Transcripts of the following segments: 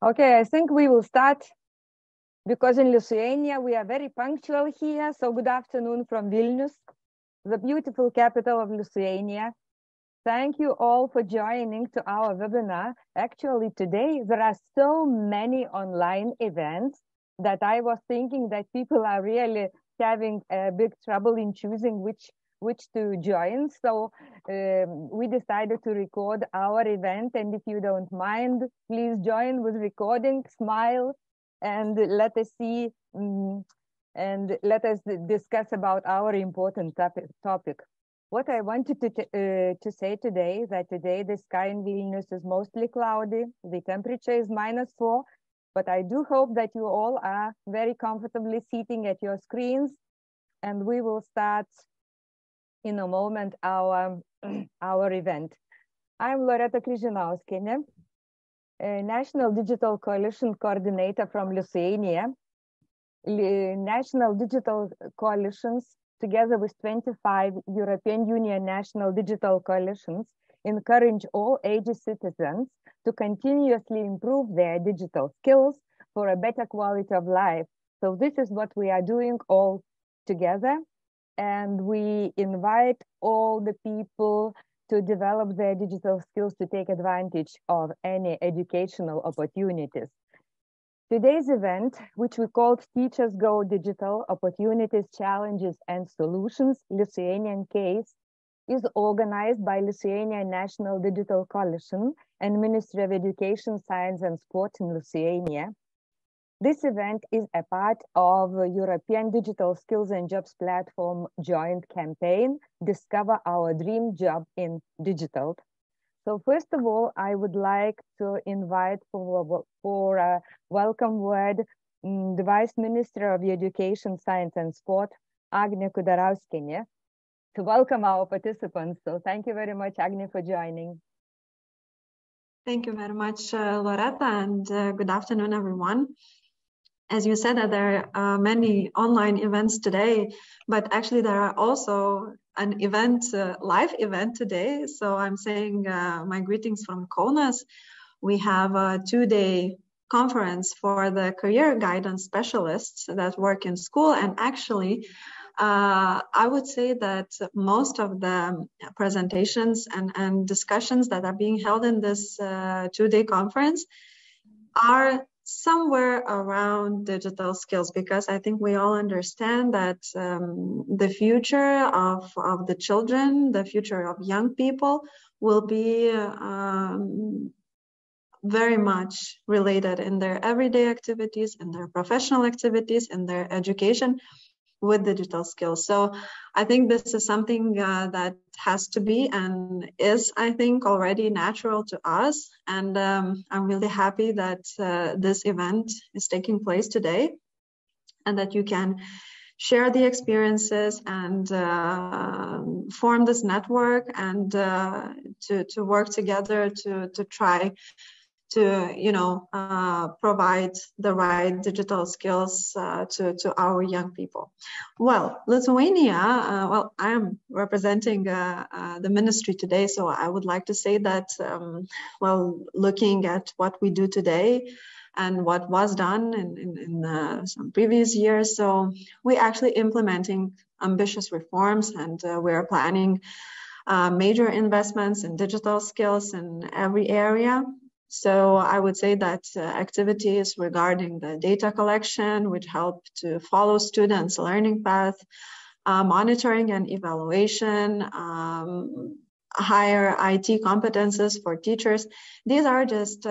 Okay, I think we will start because in Lithuania we are very punctual here. So good afternoon from Vilnius, the beautiful capital of Lithuania. Thank you all for joining to our webinar. Actually, today there are so many online events that I was thinking that people are really having a big trouble in choosing which to join. So we decided to record our event, and if you don't mind, please join with recording, smile, and let us see and let us discuss about our important topic. What I wanted to say today is that today the sky in Vilnius is mostly cloudy, the temperature is -4, but I do hope that you all are very comfortably sitting at your screens, and we will start in a moment our event. I'm Loreta Križinauskienė, National Digital Coalition Coordinator from Lithuania. National Digital Coalitions, together with 25 European Union national digital coalitions, encourage all ages citizens to continuously improve their digital skills for a better quality of life. So this is what we are doing all together. And we invite all the people to develop their digital skills to take advantage of any educational opportunities. Today's event, which we called Teachers Go Digital: Opportunities, Challenges and Solutions, Lithuanian Case, is organized by Lithuanian National Digital Coalition and Ministry of Education, Science and Sport in Lithuania. This event is a part of European Digital Skills and Jobs Platform joint campaign, Discover Our Dream Job in Digital. So first of all, I would like to invite for a welcome word the Vice Minister of Education, Science and Sport, Agnė KUDARAUSKIENė, to welcome our participants. So thank you very much, Agnė, for joining. Thank you very much, Loreta, and good afternoon, everyone. As you said, that there are many online events today, but actually there are also an event, live event today. So I'm saying my greetings from Kaunas. We have a 2-day conference for the career guidance specialists that work in school. And actually, I would say that most of the presentations and discussions that are being held in this 2-day conference are somewhere around digital skills, because I think we all understand that the future of the children, the future of young people will be very much related in their everyday activities, in their professional activities, in their education with digital skills. So I think this is something that has to be and is, I think, already natural to us. And I'm really happy that this event is taking place today and that you can share the experiences and form this network and to work together to try to, provide the right digital skills to our young people. Well, Lithuania, I am representing the ministry today, so I would like to say that, looking at what we do today and what was done in some previous years, so we're actually implementing ambitious reforms, and we are planning major investments in digital skills in every area. So I would say that activities regarding the data collection, which help to follow students' learning path, monitoring and evaluation, higher IT competences for teachers. These are just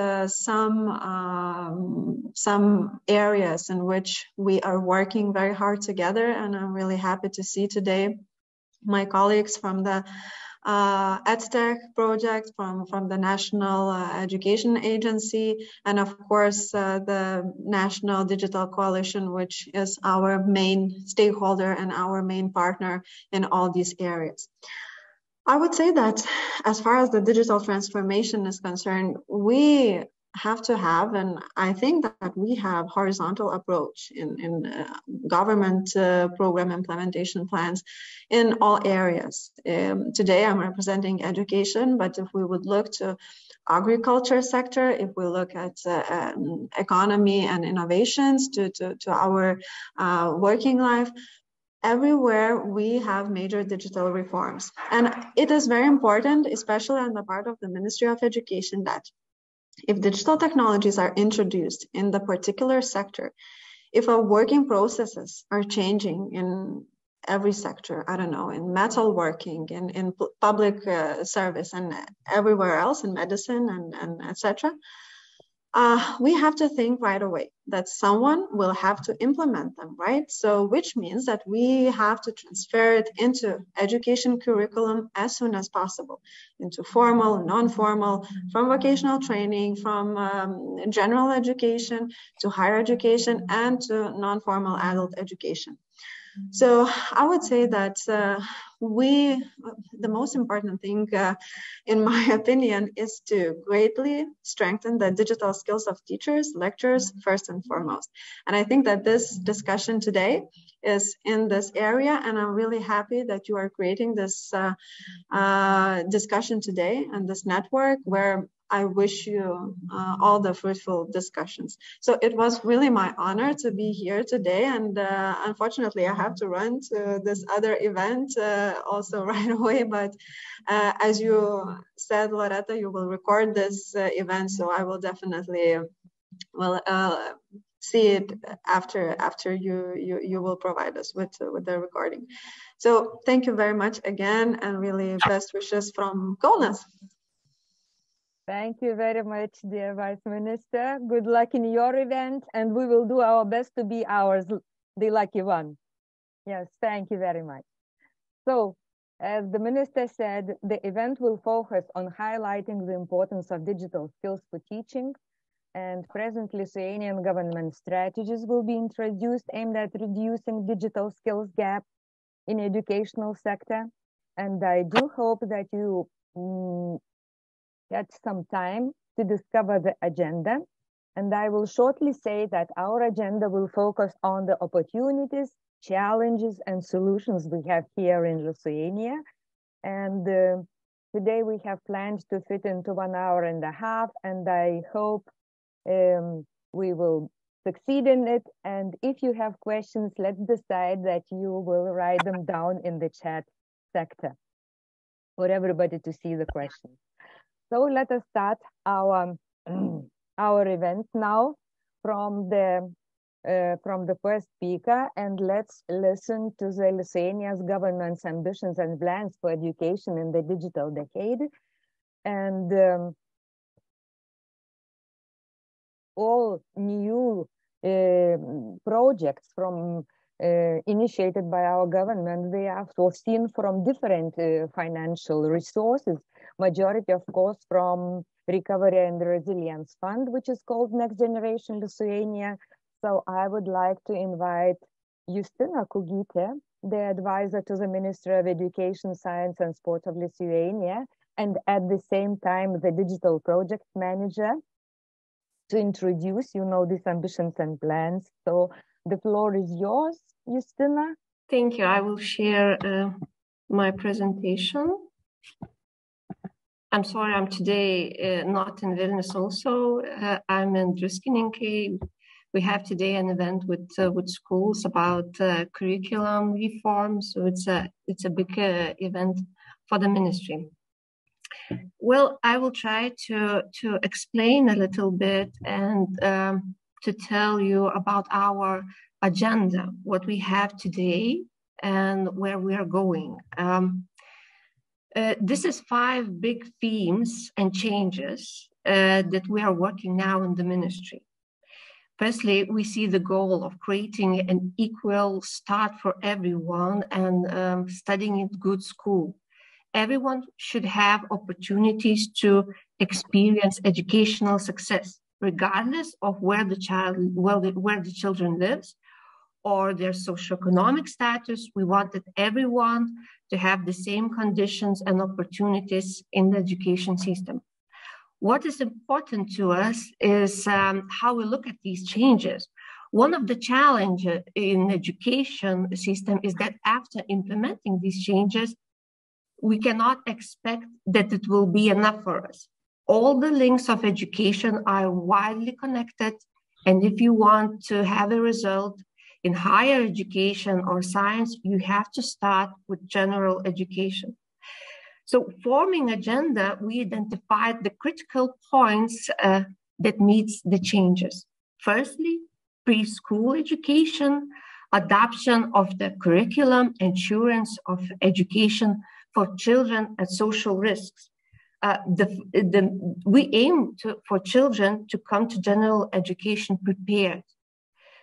some areas in which we are working very hard together, and I'm really happy to see today my colleagues from the EdTech project, from the National Education Agency, and of course the National Digital Coalition, which is our main stakeholder and our main partner in all these areas. I would say that as far as the digital transformation is concerned, we have to have, and I think that we have, horizontal approach in government program implementation plans in all areas. Today I'm representing education, but if we would look to agriculture sector, if we look at economy and innovations to our working life, everywhere we have major digital reforms. And it is very important, especially on the part of the Ministry of Education, that if digital technologies are introduced in the particular sector, if our working processes are changing in every sector, I don't know, in metalworking, in public service, and everywhere else, in medicine and etc., we have to think right away that someone will have to implement them, right? So which means that we have to transfer it into education curriculum as soon as possible, into formal, non-formal, from vocational training, from general education to higher education and to non-formal adult education. So I would say that the most important thing, in my opinion, is to greatly strengthen the digital skills of teachers, lecturers, first and foremost. And I think that this discussion today is in this area, and I'm really happy that you are creating this discussion today and this network where I wish you all the fruitful discussions. So it was really my honor to be here today, and unfortunately I have to run to this other event also right away, but as you said, Loreta, you will record this event, so I will definitely see it after you will provide us with the recording. So thank you very much again, and really best wishes from Kaunas. Thank you very much, dear Vice Minister. Good luck in your event, and we will do our best to be the lucky one. Yes, thank you very much. So, as the Minister said, the event will focus on highlighting the importance of digital skills for teaching, and present Lithuanian government strategies will be introduced aimed at reducing digital skills gap in educational sector. And I do hope that you get some time to discover the agenda. And I will shortly say that our agenda will focus on the opportunities, challenges, and solutions we have here in Lithuania. And today we have planned to fit into 1.5 hours, and I hope we will succeed in it. And if you have questions, let's decide that you will write them down in the chat sector for everybody to see the questions. So let us start our event now from the first speaker, and let's listen to the Lithuania's government's ambitions and plans for education in the digital decade, and all new projects from initiated by our government, they are foreseen from different financial resources. Majority, of course, from Recovery and Resilience Fund, which is called Next Generation Lithuania. So I would like to invite Justina KUGYTę, the advisor to the Ministry of Education, Science and Sport of Lithuania, and at the same time the digital project manager, to introduce, these ambitions and plans. So the floor is yours, Justina. Thank you. I will share my presentation. I'm sorry, I'm today not in Vilnius also. I'm in Druskininkai. We have today an event with schools about curriculum reform. So it's a big event for the ministry. Well, I will try to explain a little bit and to tell you about our agenda, what we have today and where we are going. This is 5 big themes and changes that we are working now in the ministry. Firstly, we see the goal of creating an equal start for everyone and studying in good school. Everyone should have opportunities to experience educational success, regardless of where the children lives or their socioeconomic status. We wanted everyone to have the same conditions and opportunities in the education system. What is important to us is how we look at these changes. One of the challenges in the education system is that after implementing these changes, we cannot expect that it will be enough for us. All the links of education are widely connected, and if you want to have a result in higher education or science, you have to start with general education. So forming agenda, we identified the critical points that meets the changes. Firstly, preschool education, adoption of the curriculum, assurance of education for children at social risks. We aim for children to come to general education prepared.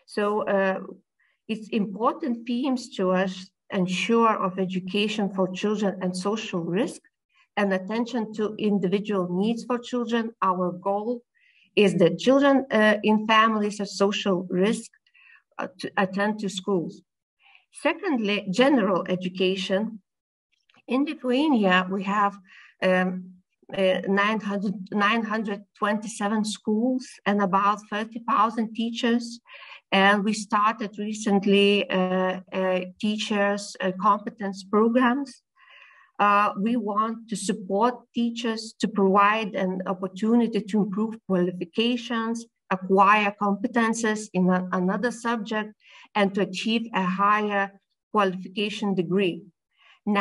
So it's important themes to us: ensure of education for children and social risk, and attention to individual needs for children. Our goal is that children in families of social risk to attend to schools. Secondly, general education. In Lithuania, we have 927 schools and about 30,000 teachers. And we started recently teachers' competence programs. We want to support teachers to provide an opportunity to improve qualifications, acquire competences in another subject, and to achieve a higher qualification degree.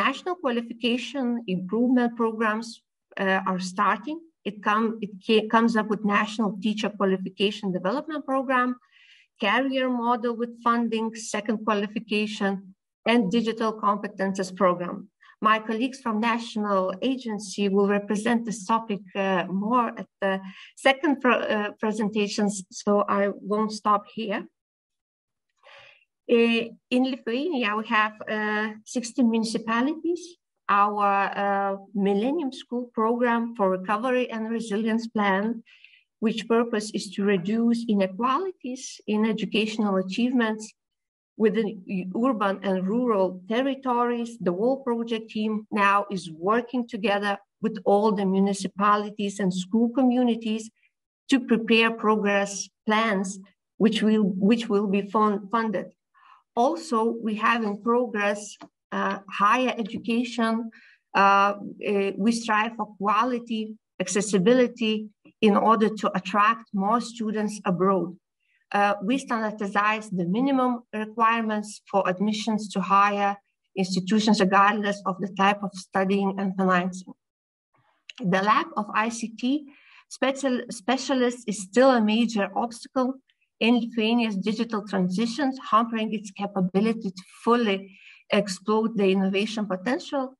National qualification improvement programs are starting. It comes up with National Teacher Qualification Development Program, Career Model with funding, second qualification, and Digital Competences Program. My colleagues from National Agency will represent this topic more at the second presentations, so I won't stop here. In Lithuania, we have 16 municipalities. Our Millennium School Program for Recovery and Resilience Plan, which purpose is to reduce inequalities in educational achievements within urban and rural territories. The whole project team now is working together with all the municipalities and school communities to prepare progress plans which will be funded. Also, we have in progress higher education. We strive for quality, accessibility in order to attract more students abroad. We standardize the minimum requirements for admissions to higher institutions regardless of the type of studying and financing. The lack of ICT specialists is still a major obstacle in Lithuania's digital transitions, hampering its capability to fully exploit the innovation potential.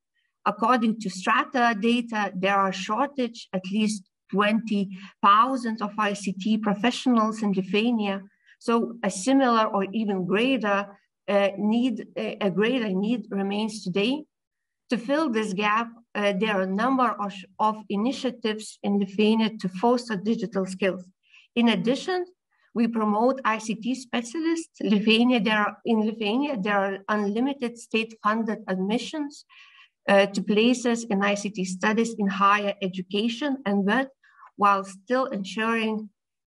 According to Strata data, there are shortage at least 20,000 of ICT professionals in Lithuania. So a similar or even greater need remains today. To fill this gap, there are a number of initiatives in Lithuania to foster digital skills. In addition, we promote ICT specialists. In Lithuania, there are unlimited state-funded admissions to places in ICT studies in higher education, and that while still ensuring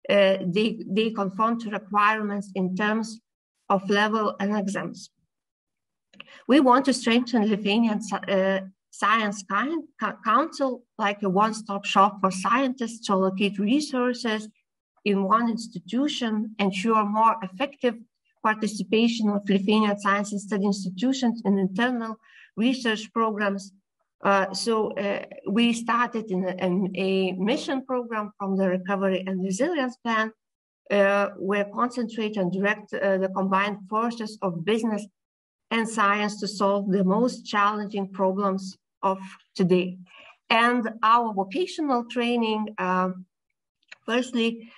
they conform to requirements in terms of level and exams. We want to strengthen Lithuanian Science Council, like a one-stop shop for scientists to allocate resources in one institution, ensure more effective participation of Lithuanian science and study institutions in internal research programs. We started in a mission program from the Recovery and Resilience Plan, where concentrate and direct the combined forces of business and science to solve the most challenging problems of today. And our vocational training, firstly,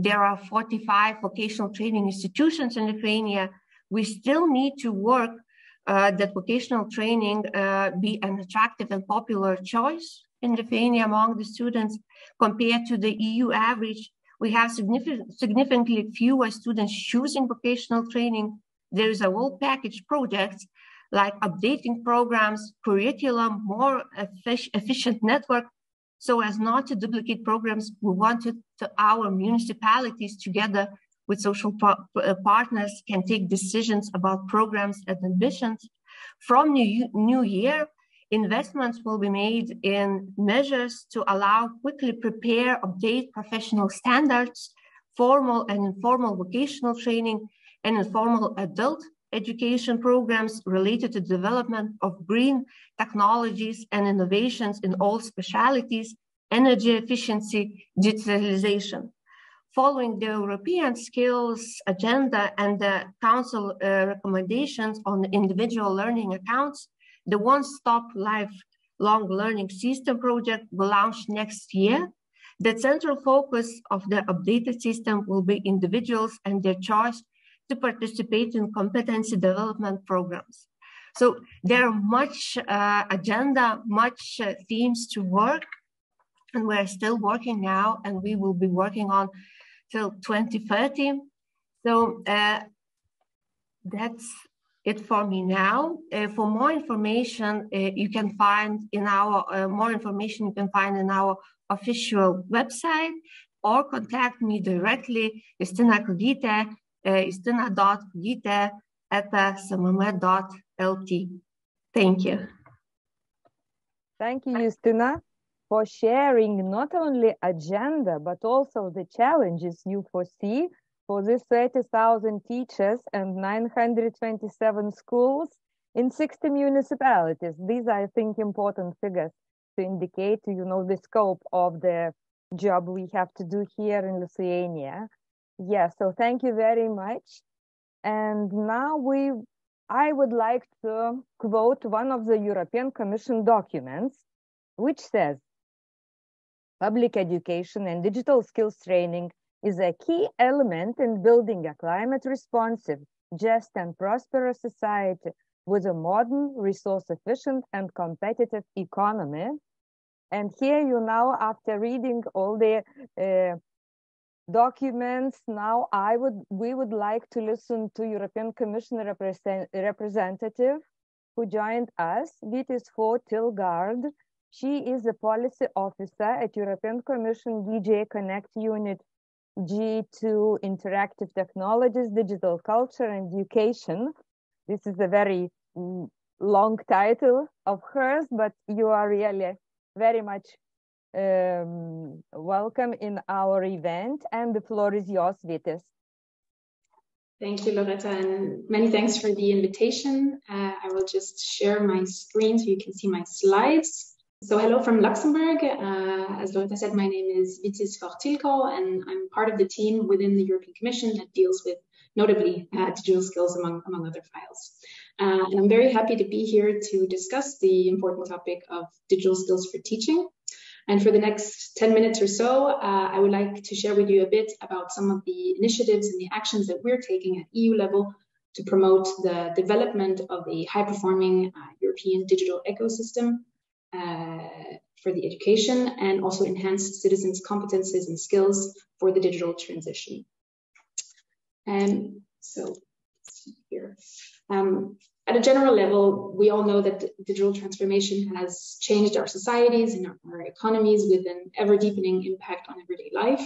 there are 45 vocational training institutions in Lithuania. We still need to work that vocational training be an attractive and popular choice in Lithuania among the students. Compared to the EU average, we have significantly fewer students choosing vocational training. There is a whole package projects like updating programs, curriculum, more efficient network. So as not to duplicate programs, we wanted our municipalities together with social partners can take decisions about programs and admissions. From new year, Investments will be made in measures to allow quickly prepare, update professional standards, formal and informal vocational training, and informal adult education programs related to development of green technologies and innovations in all specialties, energy efficiency, digitalization. Following the European Skills Agenda and the Council recommendations on individual learning accounts, the One-Stop Lifelong Learning System project will launch next year. The central focus of the updated system will be individuals and their choice to participate in competency development programs. So there are much agenda, much themes to work, and we're still working now, and we will be working on till 2030. So that's it for me now. For more information, you can find in our official website, or contact me directly, Justina KUGYTę, justina.kugytę@smm.lt. Thank you. Thank you, Justina, for sharing not only agenda, but also the challenges you foresee for these 30,000 teachers and 927 schools in 60 municipalities. These are, I think, important figures to indicate, the scope of the job we have to do here in Lithuania. Yes, so thank you very much. And now I would like to quote one of the European Commission documents, which says, public education and digital skills training is a key element in building a climate-responsive, just and prosperous society with a modern, resource-efficient and competitive economy. And here after reading all the documents, now we would like to listen to European Commission representative who joined us, Vitis for TILGAARD. She is a policy officer at European Commission DG Connect Unit G2 Interactive Technologies, Digital Culture and Education. This is a very long title of hers, but you are really very much welcome in our event, and the floor is yours, Vitis. Thank you, Loreta, and many thanks for the invitation. I will just share my screen so you can see my slides. So hello from Luxembourg. As Loreta said, my name is Vitis for TILGAARD, and I'm part of the team within the European Commission that deals with, notably, digital skills among other files. And I'm very happy to be here to discuss the important topic of digital skills for teaching. And for the next 10 minutes or so, I would like to share with you a bit about some of the initiatives and the actions that we're taking at EU level to promote the development of a high-performing European digital ecosystem for the education, and also enhance citizens' competences and skills for the digital transition. So let's see here. At a general level, we all know that digital transformation has changed our societies and our economies with an ever-deepening impact on everyday life.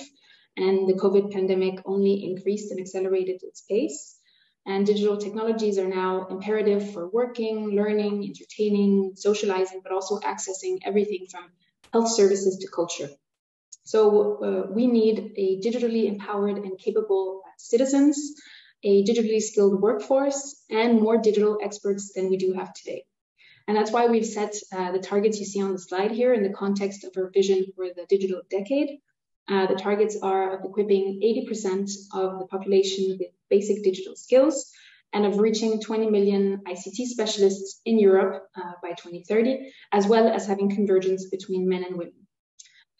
And the COVID pandemic only increased and accelerated its pace. And digital technologies are now imperative for working, learning, entertaining, socializing, but also accessing everything from health services to culture. So we need a digitally empowered and capable citizens, a digitally skilled workforce, and more digital experts than we do have today. And that's why we've set the targets you see on the slide here in the context of our vision for the digital decade. The targets are of equipping 80% of the population with basic digital skills and of reaching 20 million ICT specialists in Europe by 2030, as well as having convergence between men and women.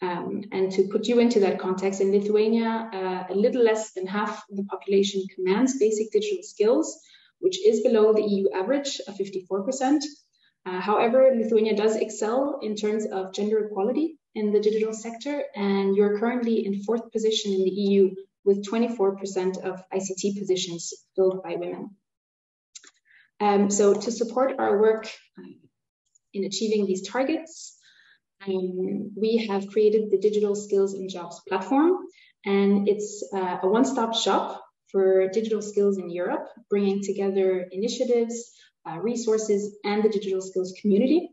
And to put you into that context, in Lithuania, a little less than half of the population commands basic digital skills, which is below the EU average of 54%. However, Lithuania does excel in terms of gender equality in the digital sector, and you're currently in 4th position in the EU with 24% of ICT positions filled by women. So to support our work in achieving these targets, we have created the Digital Skills and Jobs platform, and it's a one-stop shop for digital skills in Europe, bringing together initiatives, resources, and the digital skills community.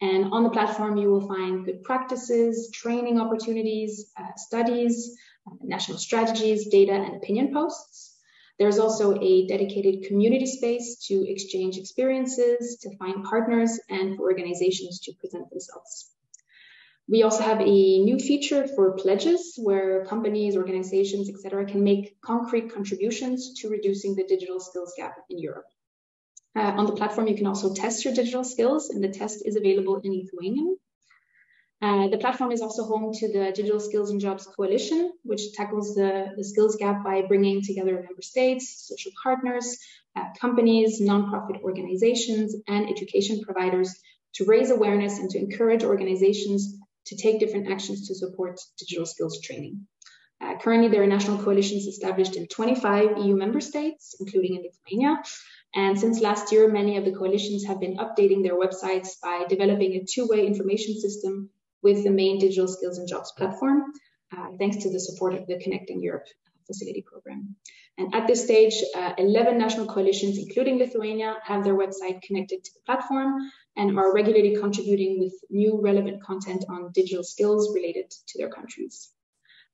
And on the platform, you will find good practices, training opportunities, studies, national strategies, data, and opinion posts. There's also a dedicated community space to exchange experiences, to find partners, and for organizations to present themselves. We also have a new feature for pledges where companies, organizations, etc. can make concrete contributions to reducing the digital skills gap in Europe. On the platform, you can also test your digital skills, and the test is available in Lithuanian. The platform is also home to the Digital Skills and Jobs Coalition, which tackles the skills gap by bringing together member states, social partners, companies, nonprofit organizations, and education providers to raise awareness and to encourage organizations to take different actions to support digital skills training. Currently, there are national coalitions established in 25 EU member states, including in Lithuania. And since last year, many of the coalitions have been updating their websites by developing a two-way information system with the main Digital Skills and Jobs platform, thanks to the support of the Connecting Europe Facility program. And at this stage, 11 national coalitions, including Lithuania, have their website connected to the platform and are regularly contributing with new relevant content on digital skills related to their countries.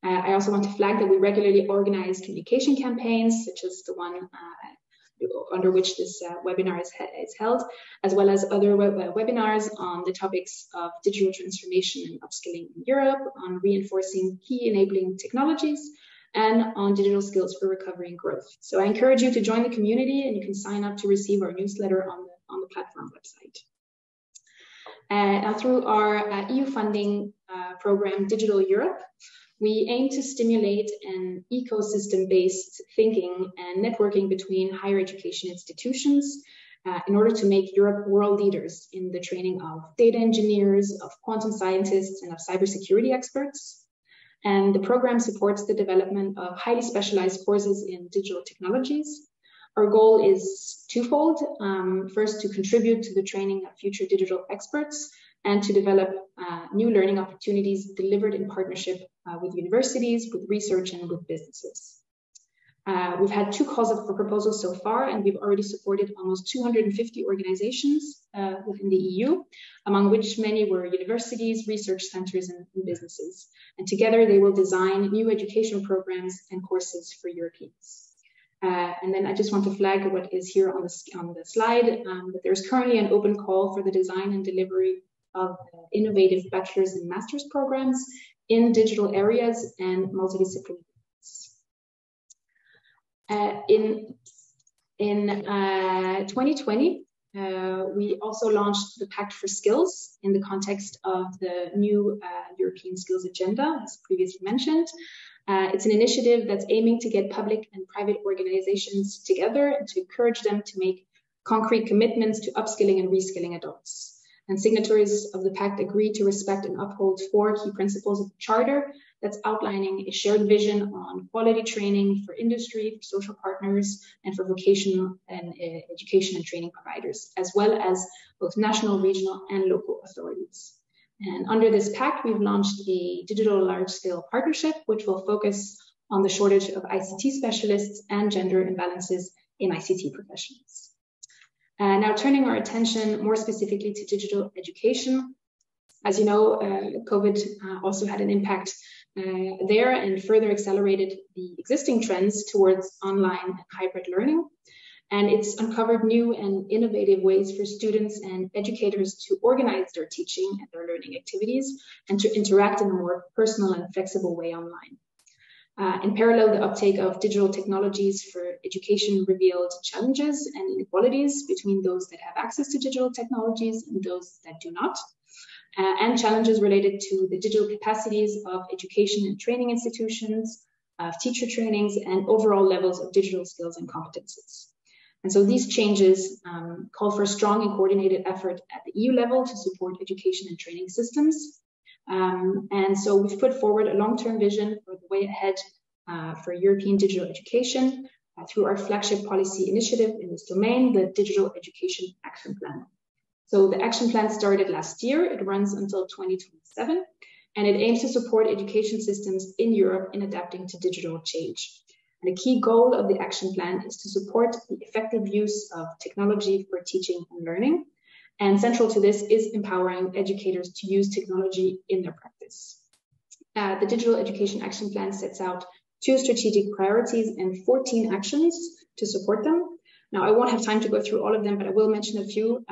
I also want to flag that we regularly organize communication campaigns, such as the one under which this webinar is held, as well as other webinars on the topics of digital transformation and upskilling in Europe, on reinforcing key enabling technologies, and on digital skills for recovery and growth. So I encourage you to join the community, and you can sign up to receive our newsletter on the platform website. Now through our EU funding program, Digital Europe, we aim to stimulate an ecosystem-based thinking and networking between higher education institutions in order to make Europe world leaders in the training of data engineers, of quantum scientists, and of cybersecurity experts. And the program supports the development of highly specialized courses in digital technologies. Our goal is twofold. First, to contribute to the training of future digital experts and to develop new learning opportunities delivered in partnership with universities, with research, and with businesses. We've had 2 calls for proposals so far, and we've already supported almost 250 organizations within the EU, among which many were universities, research centers, and businesses. And together they will design new education programs and courses for Europeans. And then I just want to flag what is here on the slide, that there's currently an open call for the design and delivery of innovative bachelor's and master's programs in digital areas and multidisciplinary. In 2020, we also launched the Pact for Skills in the context of the new European Skills Agenda, as previously mentioned. It's an initiative that's aiming to get public and private organizations together and to encourage them to make concrete commitments to upskilling and reskilling adults. And signatories of the Pact agreed to respect and uphold 4 key principles of the Charter that's outlining a shared vision on quality training for industry, for social partners, and for vocational and education and training providers, as well as both national, regional, and local authorities. And under this Pact, we've launched a digital large-scale partnership, which will focus on the shortage of ICT specialists and gender imbalances in ICT professions. Now turning our attention more specifically to digital education. As you know, COVID also had an impact there and further accelerated the existing trends towards online and hybrid learning. And it's uncovered new and innovative ways for students and educators to organize their teaching and their learning activities and to interact in a more personal and flexible way online. In parallel, the uptake of digital technologies for education revealed challenges and inequalities between those that have access to digital technologies and those that do not, and challenges related to the digital capacities of education and training institutions, of teacher trainings, and overall levels of digital skills and competences. And so these changes call for a strong and coordinated effort at the EU level to support education and training systems. And so we've put forward a long-term vision for the way ahead for European digital education through our flagship policy initiative in this domain, the Digital Education Action Plan. So the action plan started last year. It runs until 2027, and it aims to support education systems in Europe in adapting to digital change. And a key goal of the action plan is to support the effective use of technology for teaching and learning, And central to this is empowering educators to use technology in their practice. The Digital Education Action Plan sets out 2 strategic priorities and 14 actions to support them. Now, I won't have time to go through all of them, but I will mention a few.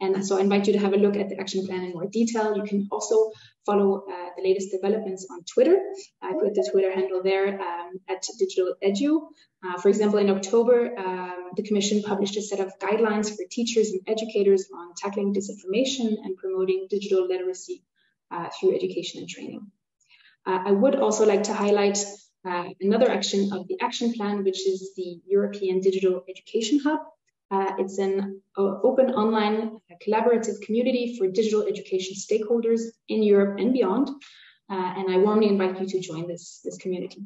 And so I invite you to have a look at the action plan in more detail. You can also follow the latest developments on Twitter. I put the Twitter handle there at DigitalEDU. For example, in October, the Commission published a set of guidelines for teachers and educators on tackling disinformation and promoting digital literacy through education and training. I would also like to highlight another action of the action plan, which is the European Digital Education Hub. It's an open online collaborative community for digital education stakeholders in Europe and beyond. And I warmly invite you to join this community.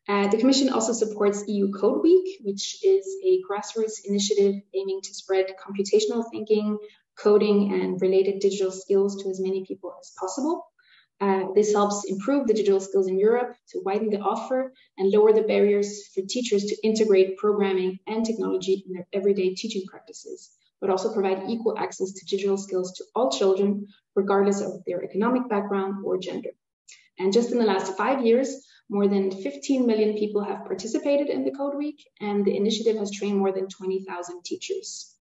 The Commission also supports EU Code Week, which is a grassroots initiative aiming to spread computational thinking, coding, and related digital skills to as many people as possible. This helps improve the digital skills in Europe, to widen the offer and lower the barriers for teachers to integrate programming and technology in their everyday teaching practices, but also provide equal access to digital skills to all children, regardless of their economic background or gender. And just in the last 5 years, more than 15 million people have participated in the Code Week, and the initiative has trained more than 20,000 teachers.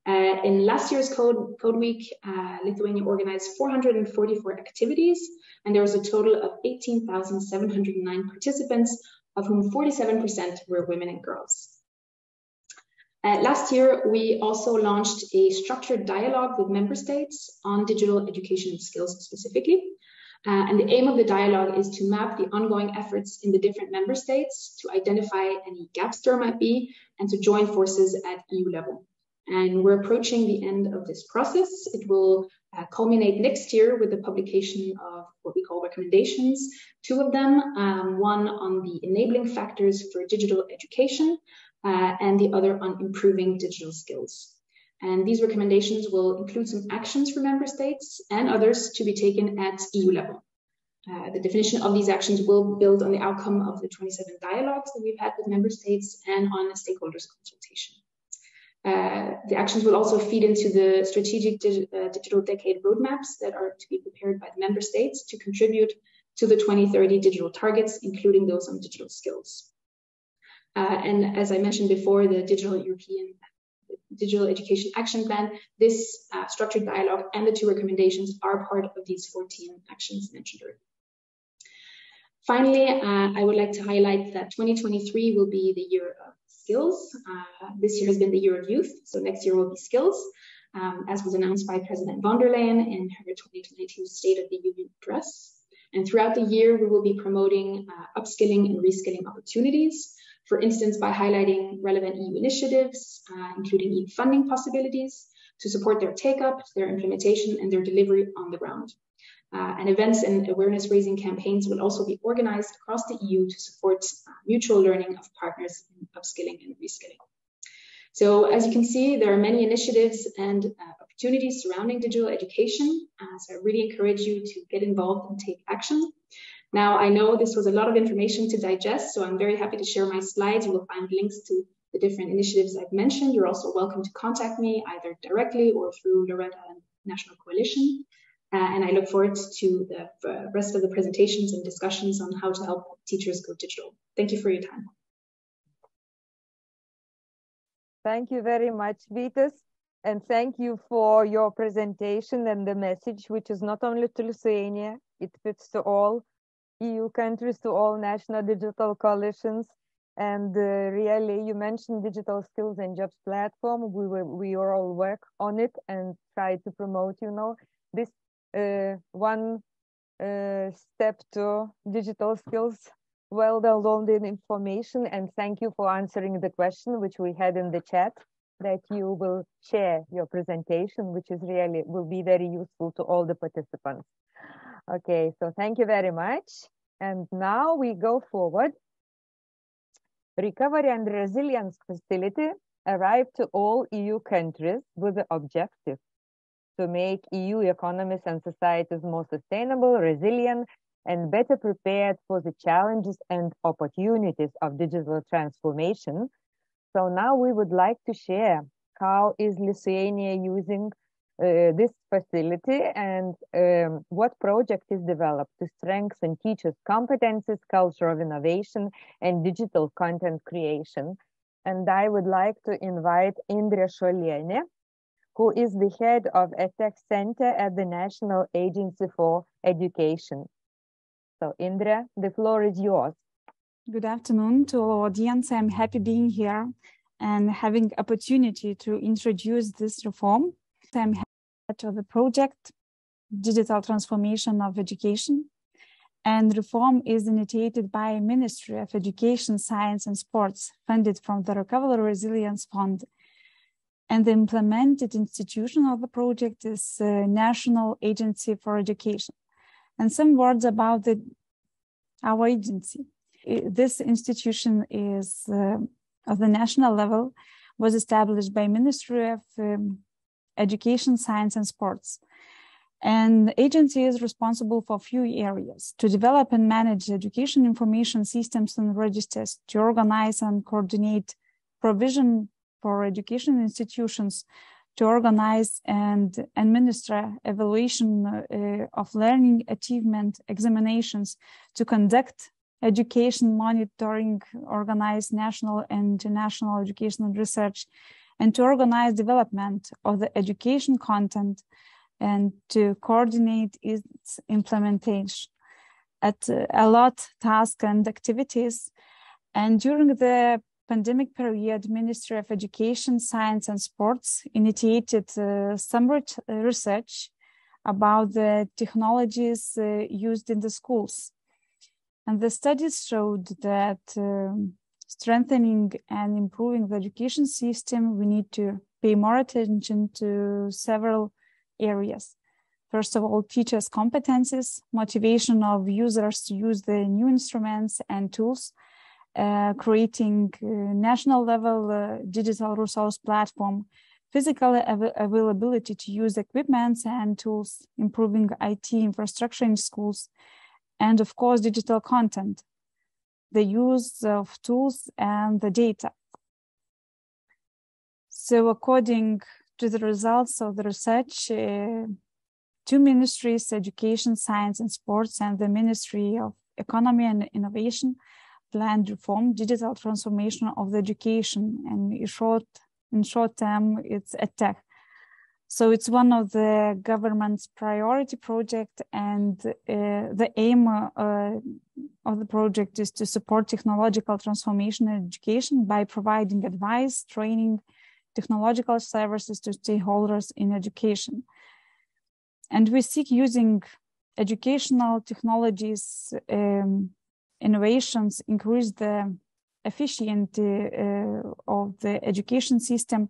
In last year's Code Week, Lithuania organized 444 activities, and there was a total of 18,709 participants, of whom 47% were women and girls. Last year, we also launched a structured dialogue with member states on digital education skills specifically. And the aim of the dialogue is to map the ongoing efforts in the different member states, to identify any gaps there might be, and to join forces at EU level. And we're approaching the end of this process. It will culminate next year with the publication of what we call recommendations, 2 of them, one on the enabling factors for digital education, and the other on improving digital skills. And these recommendations will include some actions for member states and others to be taken at EU level. The definition of these actions will build on the outcome of the 27 dialogues that we've had with member states and on a stakeholders consultation. The actions will also feed into the strategic digital decade roadmaps that are to be prepared by the member states to contribute to the 2030 digital targets, including those on digital skills. And as I mentioned before, the Digital Education Action Plan, this structured dialogue and the 2 recommendations are part of these 14 actions mentioned earlier. Finally, I would like to highlight that 2023 will be the year of skills. This year has been the year of youth, so next year will be skills, as was announced by President von der Leyen in her 2022 State of the Union address. And throughout the year, we will be promoting upskilling and reskilling opportunities, for instance, by highlighting relevant EU initiatives, including EU funding possibilities, to support their take-up, their implementation, and their delivery on the ground. And events and awareness-raising campaigns will also be organized across the EU to support mutual learning of partners in upskilling and reskilling. So as you can see, there are many initiatives and opportunities surrounding digital education. So I really encourage you to get involved and take action. Now, I know this was a lot of information to digest, so I'm very happy to share my slides. You will find links to the different initiatives I've mentioned. You're also welcome to contact me either directly or through Loreta and National Coalition. And I look forward to the rest of the presentations and discussions on how to help teachers go digital. Thank you for your time. Thank you very much, Vitis. And thank you for your presentation and the message, which is not only to Lithuania, it fits to all EU countries, to all national digital coalitions. And really, you mentioned digital skills and jobs platform. We all work on it and try to promote, this one step to digital skills, well-downloaded information. And thank you for answering the question which we had in the chat, that you will share your presentation, which is really will be very useful to all the participants. Okay, so thank you very much. And now we go forward. Recovery and Resilience Facility arrived to all EU countries with the objective to make EU economies and societies more sustainable, resilient, and better prepared for the challenges and opportunities of digital transformation. So now we would like to share how is Lithuania using this facility, and what project is developed to strengthen teachers' competences, culture of innovation, and digital content creation. And I would like to invite Indrė ŠUOLIENė, who is the head of EdTech Center at the National Agency for Education. So Indrė, the floor is yours. Good afternoon to our audience. I'm happy being here and having opportunity to introduce this reform. I'm head of the project, Digital Transformation of Education. And reform is initiated by Ministry of Education, Science and Sports, funded from the Recovery Resilience Fund. And the implemented institution of the project is National Agency for Education. And some words about our agency. This institution is of the national level, was established by Ministry of Education, Science and Sports. And the agency is responsible for a few areas: to develop and manage education information systems and registers, to organize and coordinate provision for education institutions, to organize and administer evaluation of learning achievement examinations, to conduct education monitoring, organize national and international educational research, and to organize development of the education content and to coordinate its implementation. At a lot tasks and activities. And during the pandemic period, Ministry of Education, Science and Sports initiated some research about the technologies used in the schools. And the studies showed that strengthening and improving the education system, we need to pay more attention to several areas. First of all, teachers' competences, motivation of users to use the new instruments and tools, creating national level digital resource platform, physical availability to use equipments and tools, improving IT infrastructure in schools, and of course, digital content, the use of tools and the data. So according to the results of the research, two ministries, Education, Science and Sports, and the Ministry of Economy and Innovation, planned reform, digital transformation of the education, and in short term, it's EdTech. So it's one of the government's priority project, and the aim of the project is to support technological transformation in education by providing advice, training, technological services to stakeholders in education. And we seek using educational technologies, innovations, increase the efficiency of the education system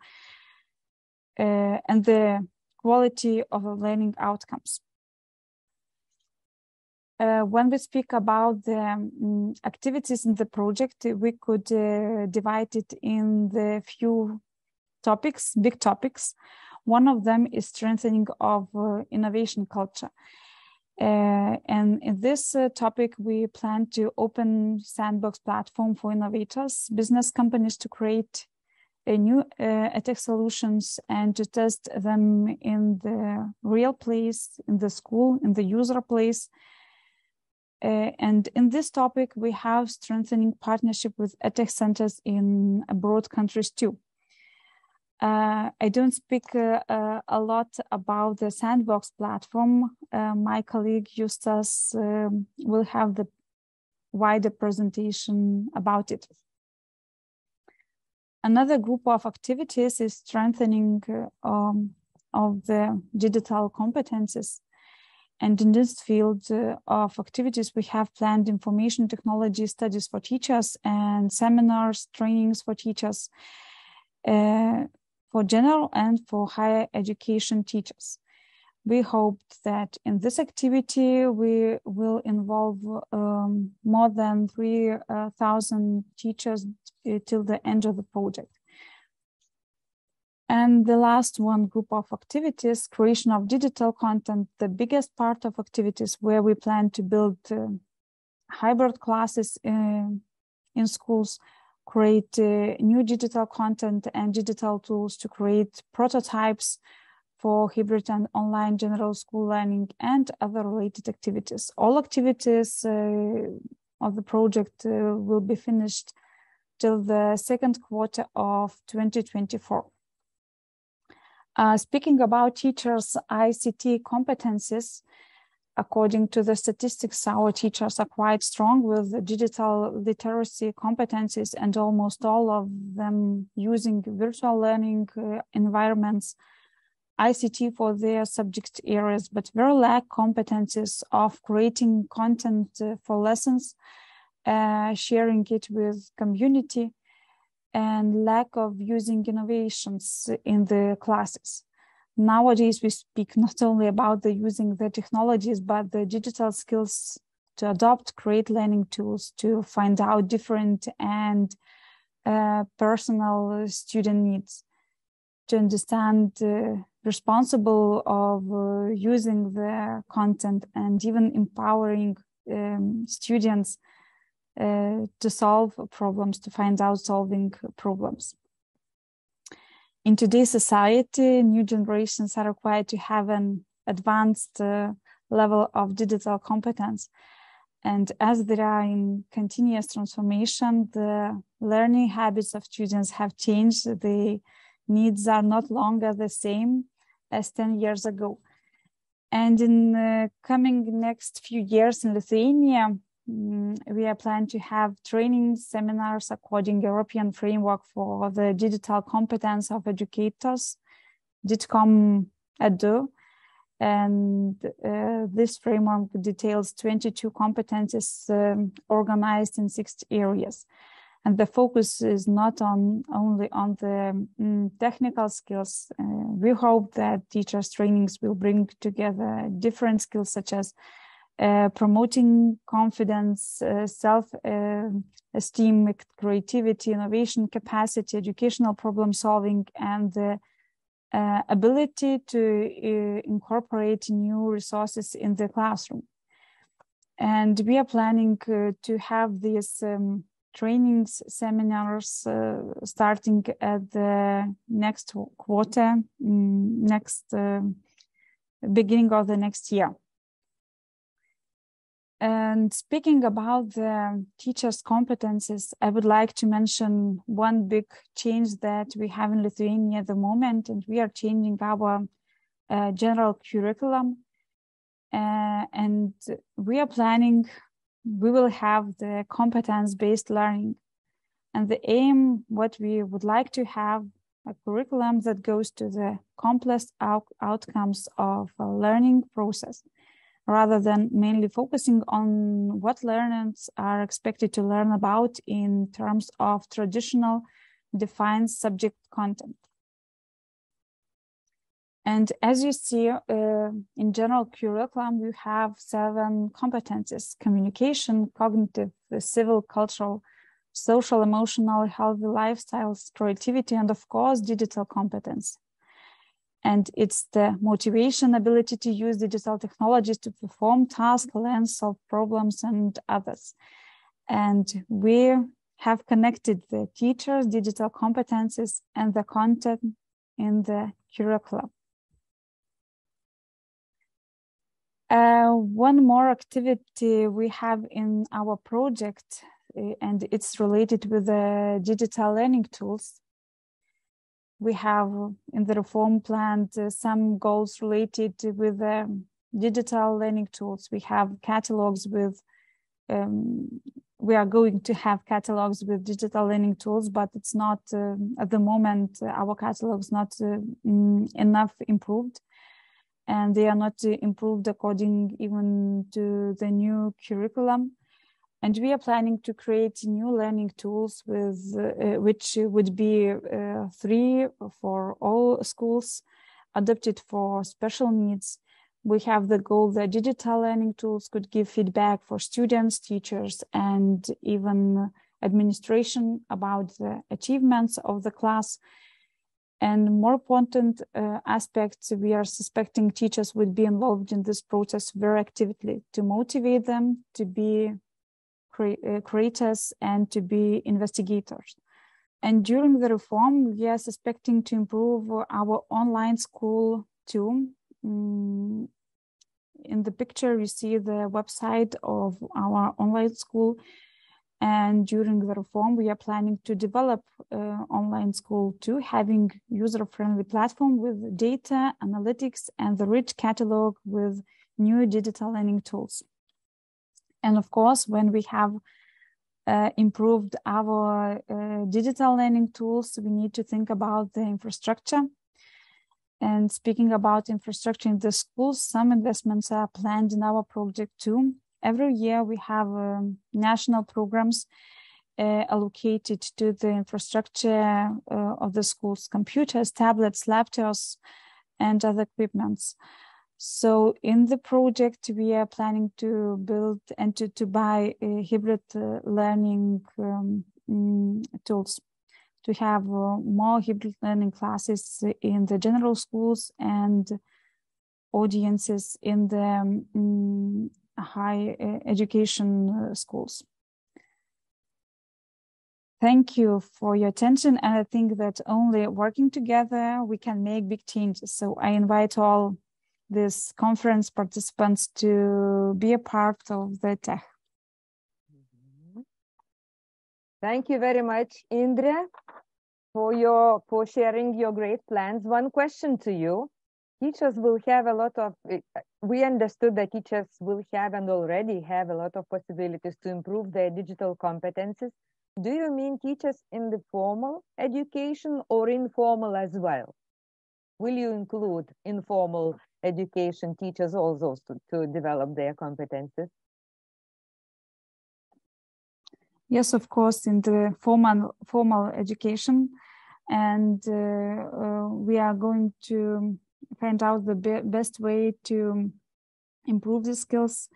and the quality of the learning outcomes. When we speak about the activities in the project, we could divide it in the few topics, big topics. One of them is strengthening of innovation culture. And in this topic, we plan to open sandbox platform for innovators, business companies to create a new EdTech solutions and to test them in the real place, in the school, in the user place. And in this topic, we have strengthening partnership with EdTech centers in abroad countries too. I don't speak a lot about the sandbox platform. My colleague Justas will have the wider presentation about it. Another group of activities is strengthening of the digital competences. And in this field of activities, we have planned information technology studies for teachers and seminars, trainings for teachers, for general and for higher education teachers. We hope that in this activity, we will involve more than 3,000 teachers till the end of the project. And the last one group of activities, creation of digital content, the biggest part of activities where we plan to build hybrid classes in schools create new digital content and digital tools to create prototypes for hybrid and online general school learning and other related activities. All activities of the project will be finished till the second quarter of 2024. Speaking about teachers' ICT competencies, according to the statistics, our teachers are quite strong with digital literacy competencies, and almost all of them using virtual learning environments, ICT for their subject areas, but very lack competencies of creating content for lessons, sharing it with community, and lack of using innovations in the classes. Nowadays, we speak not only about the using the technologies, but the digital skills to adopt, create learning tools, to find out different and personal student needs, to understand responsible of using the content, and even empowering students to solve problems, to find out solving problems. In today's society, new generations are required to have an advanced level of digital competence. And as they are in continuous transformation, the learning habits of students have changed. The needs are not longer the same as 10 years ago. And in the coming next few years in Lithuania, we are planning to have training seminars according to European framework for the digital competence of educators, DITCOM-EDU. And this framework details 22 competences organized in 6 areas. And the focus is not only on the technical skills. We hope that teachers' trainings will bring together different skills such as promoting confidence, self-esteem, creativity, innovation capacity, educational problem solving, and the ability to incorporate new resources in the classroom. And we are planning to have these trainings, seminars starting at the next quarter, beginning of the next year. And speaking about the teachers' competences, I would like to mention one big change that we have in Lithuania at the moment, and we are changing our general curriculum. And we are planning, we will have the competence-based learning. And the aim, what we would like to have, a curriculum that goes to the complex outcomes of a learning process, rather than mainly focusing on what learners are expected to learn about in terms of traditional defined subject content. And as you see, in general curriculum, you have 7 competencies: communication, cognitive, civil, cultural, social, emotional, healthy lifestyles, creativity, and of course, digital competence. And it's the motivation, ability to use digital technologies to perform tasks, learn, solve problems, and others. And we have connected the teachers' digital competences and the content in the curriculum. One more activity we have in our project, and it's related with the digital learning tools. We have in the reform plan some goals related with digital learning tools. We have catalogs with, we are going to have catalogs with digital learning tools, but it's not, at the moment, our catalogs not enough improved. And they are not improved according even to the new curriculum. And we are planning to create new learning tools with which would be 3 for all schools, adapted for special needs. We have the goal that digital learning tools could give feedback for students, teachers, and even administration about the achievements of the class. And more important aspects, we are suspecting teachers would be involved in this process very actively to motivate them to be creators and to be investigators. And during the reform, we are expecting to improve our online school too. In the picture, you see the website of our online school. And during the reform, we are planning to develop online school too, having user-friendly platform with data, analytics, and the rich catalog with new digital learning tools. And of course, when we have improved our digital learning tools, we need to think about the infrastructure. And speaking about infrastructure in the schools, some investments are planned in our project too. Every year we have national programs allocated to the infrastructure of the schools, computers, tablets, laptops, and other equipments. So in the project, we are planning to build and to buy hybrid learning tools, to have more hybrid learning classes in the general schools and audiences in the high education schools. Thank you for your attention, and I think that only working together we can make big changes. So I invite all these conference participants to be a part of the tech. Thank you very much, Indrė, for sharing your great plans. One question to you. Teachers will have a lot of, we understood that teachers will have and already have a lot of possibilities to improve their digital competences. Do you mean teachers in the formal education or informal as well? Will you include informal education teachers also to develop their competences? Yes, of course, in the formal education. And we are going to find out the best way to improve the skills.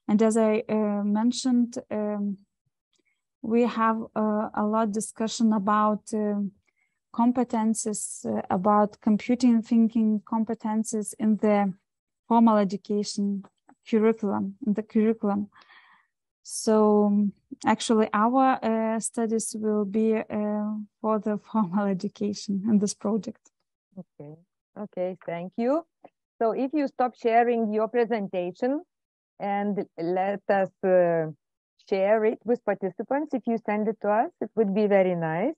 And as I mentioned, we have a lot of discussion about competences, about computing thinking competences in the formal education curriculum, So actually our studies will be for the formal education in this project. Okay, thank you. So if you stop sharing your presentation and let us share it with participants, if you send it to us, it would be very nice.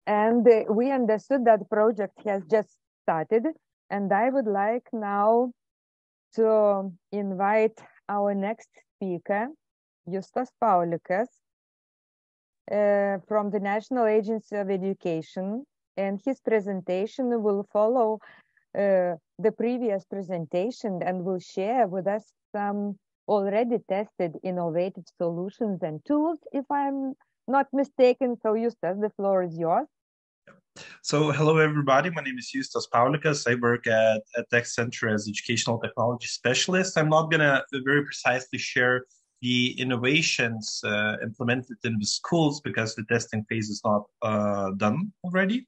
And we understood that the project has just started, and I would like now to invite our next speaker, Justas Paulikas, from the National Agency of Education, and his presentation will follow the previous presentation and will share with us some already tested innovative solutions and tools, if I'm not mistaken. So Justas, the floor is yours. So hello everybody, my name is Justas Paulikas. I work at EdTech Center as Educational Technology Specialist. I'm not going to very precisely share the innovations implemented in the schools because the testing phase is not done already.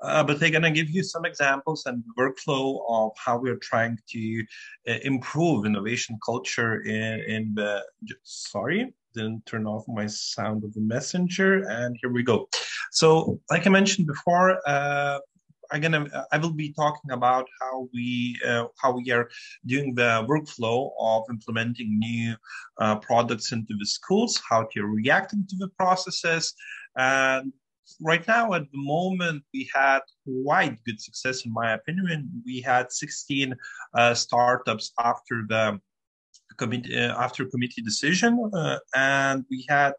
But I'm going to give you some examples and workflow of how we're trying to improve innovation culture in the, sorry, didn't turn off my sound of the messenger, and here we go. So like I mentioned before, I will be talking about how we are doing the workflow of implementing new products into the schools, how to react to the processes. And right now, at the moment, we had quite good success, in my opinion. We had 16 startups after the committee decision, and we had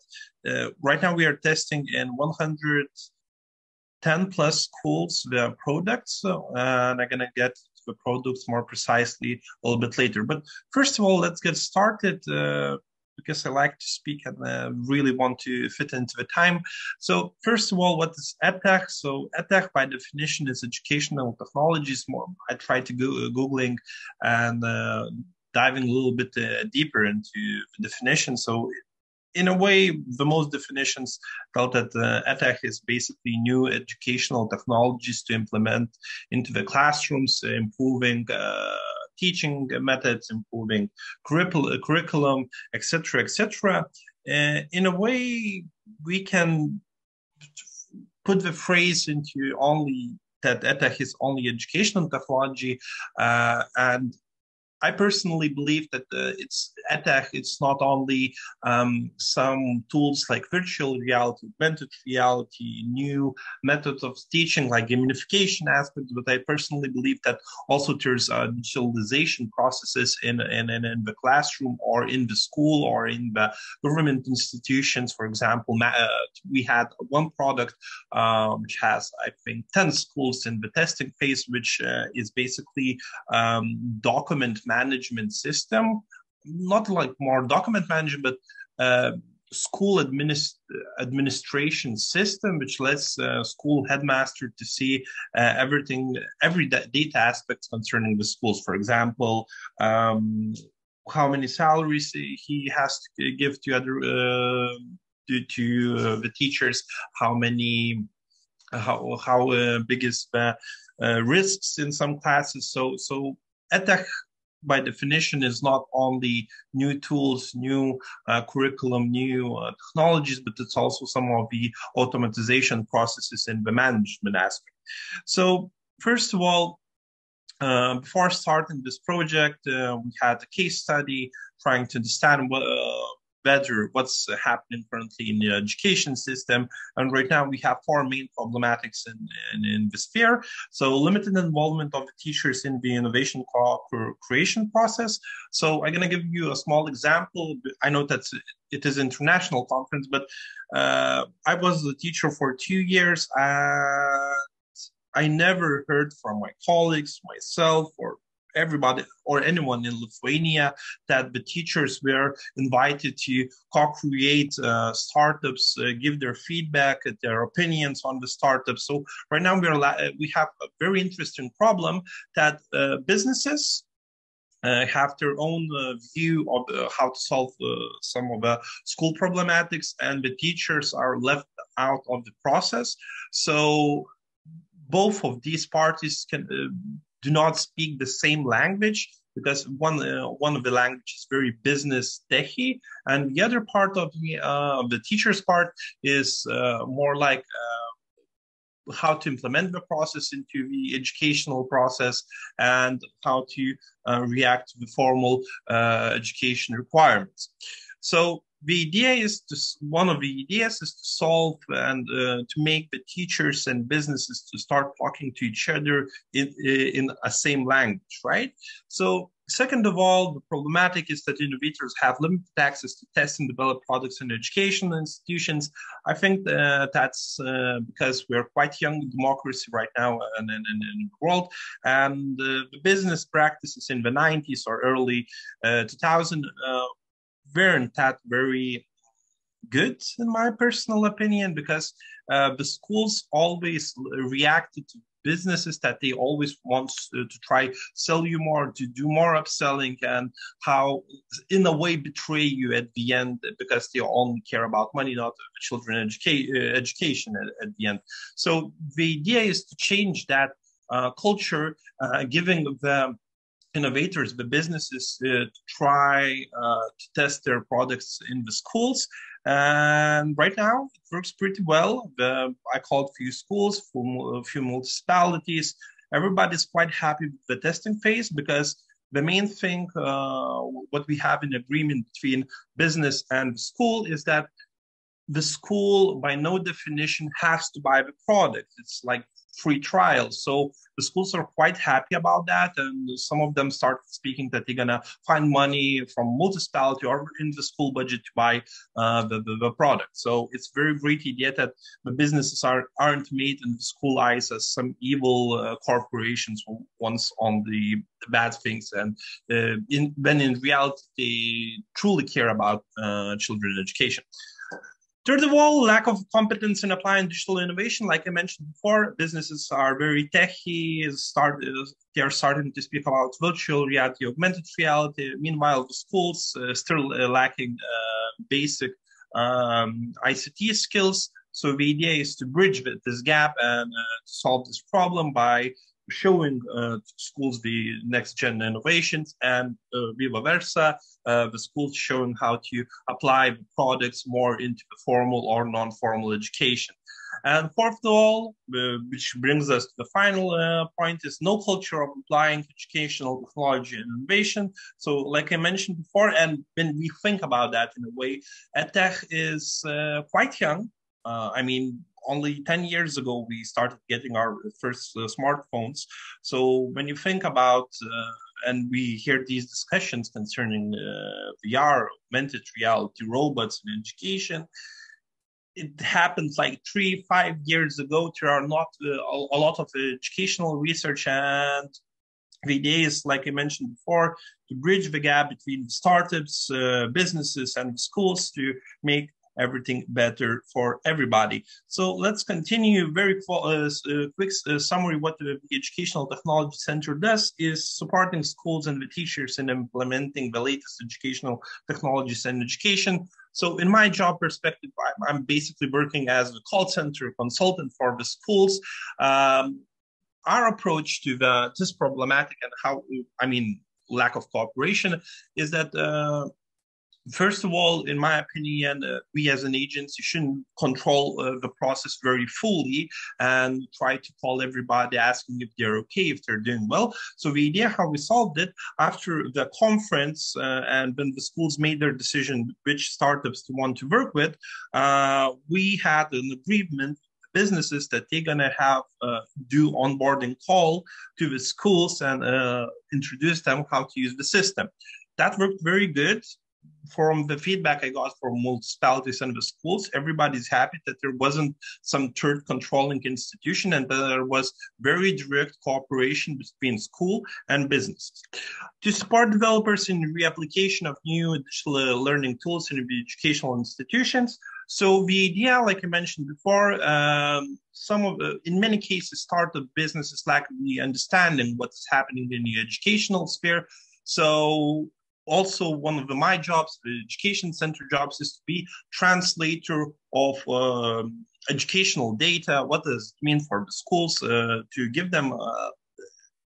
right now we are testing in 110 plus schools the products, and I'm gonna get to the products more precisely a little bit later. But first of all, let's get started because I like to speak and really want to fit into the time. So first of all, what is EdTech? So EdTech by definition is educational technologies. More I tried to Googling and diving a little bit deeper into the definition. So in a way, the most definitions felt that EdTech is basically new educational technologies to implement into the classrooms, improving teaching methods, improving curriculum, etc., etc. in a way, we can put the phrase into only that EdTech is only educational technology, and I personally believe that it's EdTech. It's not only some tools like virtual reality, augmented reality, new methods of teaching like gamification aspects, but I personally believe that also there's digitalization processes in the classroom or in the school or in the government institutions. For example, we had one product which has, I think, 10 schools in the testing phase, which is basically document management system, not like more document management, but school administration system, which lets school headmaster to see every data aspects concerning the schools. For example, how many salaries he has to give to other to the teachers, how many, how big is the risks in some classes. So EdTech, by definition, is not only new tools, new curriculum, new technologies, but it's also some of the automatization processes in the management aspect. So first of all, before starting this project, we had a case study trying to understand better what's happening currently in the education system. And right now we have four main problematics in the sphere. So limited involvement of the teachers in the innovation creation process. So I'm going to give you a small example. I know that it is an international conference, but I was a teacher for 2 years. I never heard from my colleagues, myself, or everybody or anyone in Lithuania that the teachers were invited to co-create startups, give their feedback, their opinions on the startups. So right now we have a very interesting problem that businesses have their own view of how to solve some of the school problematics, and the teachers are left out of the process. So both of these parties do not speak the same language, because one of the languages is very business techy, and the other part of the teacher's part is more like how to implement the process into the educational process and how to react to the formal education requirements. So the idea is one of the ideas is to solve and to make the teachers and businesses to start talking to each other in a same language, right? So second of all, the problematic is that innovators have limited access to test and develop products in educational institutions. I think that's because we're quite young democracy right now in the world, and the business practices in the 90s or early 2000 weren't that very good, in my personal opinion, because the schools always reacted to businesses that they always want to try sell you more, to do more upselling, and how in a way betray you at the end, because they only care about money, not children education at the end. So the idea is to change that culture, giving the innovators, the businesses, to try to test their products in the schools. And right now it works pretty well. I called a few schools, a few municipalities. Everybody's quite happy with the testing phase, because the main thing, what we have in agreement between business and school, is that the school, by no definition, has to buy the product. It's like free trials. So the schools are quite happy about that. And some of them start speaking that they're going to find money from municipality or in the school budget to buy the product. So it's a very great idea that the businesses aren't made in the school eyes as some evil corporations who wants on the bad things. And when in reality, they truly care about children's education. Third of all, lack of competence in applying digital innovation. Like I mentioned before, businesses are very techy, they're starting to speak about virtual reality, augmented reality. Meanwhile, the schools still lacking basic ICT skills. So the idea is to bridge this gap and to solve this problem by showing schools the next gen innovations, and vice versa, the schools showing how to apply the products more into the formal or non-formal education. And fourth of all, which brings us to the final point, is no culture of applying educational technology and innovation. So like I mentioned before, and when we think about that in a way, EdTech is quite young. I mean, only 10 years ago, we started getting our first smartphones. So when you think about, and we hear these discussions concerning VR, augmented reality, robots in education, it happened like 3-5 years ago. There are not a lot of educational research, and the idea is, like I mentioned before, to bridge the gap between startups, businesses, and schools to make everything better for everybody. So let's continue. Very quick summary. What the Educational Technology Center does is supporting schools and the teachers in implementing the latest educational technologies and education. So in my job perspective, I'm basically working as a call center consultant for the schools. Our approach to this problematic and how, I mean, lack of cooperation is that first of all, in my opinion, we as an agency shouldn't control the process very fully and try to call everybody asking if they're okay, if they're doing well. So the idea how we solved it after the conference and when the schools made their decision which startups to want to work with, we had an agreement businesses that they're going to have do onboarding call to the schools and introduce them how to use the system. That worked very good. From the feedback I got from municipalities and the schools, everybody's happy that there wasn't some third controlling institution and that there was very direct cooperation between school and businesses. To support developers in the reapplication of new digital learning tools in the educational institutions. So the idea, like I mentioned before, in many cases, startup businesses lack the understanding what's happening in the educational sphere. So also, one of my jobs, the education center jobs, is to be translator of educational data. What does it mean for the schools to give them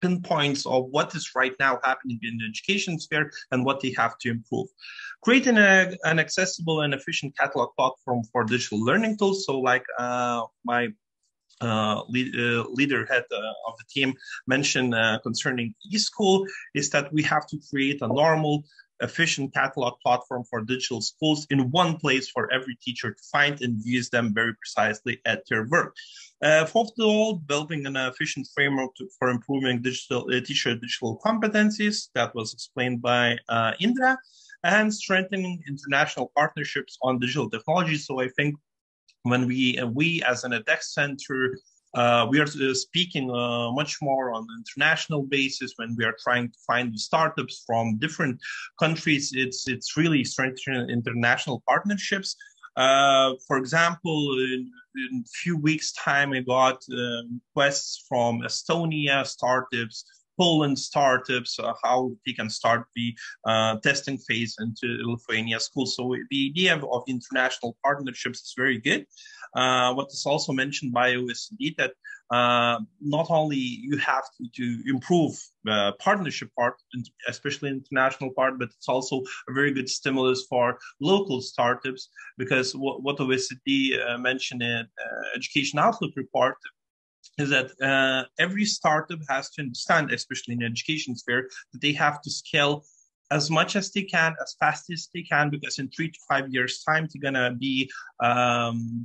pinpoints of what is right now happening in the education sphere and what they have to improve. Creating an accessible and efficient catalog platform for digital learning tools. So like my leader head of the team mentioned concerning eSchool is that we have to create a normal, efficient catalog platform for digital schools in one place for every teacher to find and use them very precisely at their work. Fourth of all, developing an efficient framework for improving teacher digital competencies. That was explained by Indrė, and strengthening international partnerships on digital technology. So I think when we as an EdTech center, we are speaking much more on an international basis when we are trying to find startups from different countries. It's really strengthening international partnerships. For example, in a few weeks' time, I got requests from Estonia startups, Poland startups, how they can start the testing phase into Lithuania schools. So the idea of international partnerships is very good. What is also mentioned by OECD that not only you have to improve the partnership part, especially international part, but it's also a very good stimulus for local startups, because what OECD mentioned in Education Outlook report is that every startup has to understand, especially in the education sphere, that they have to scale as much as they can, as fast as they can, because in 3 to 5 years' time, they're going to be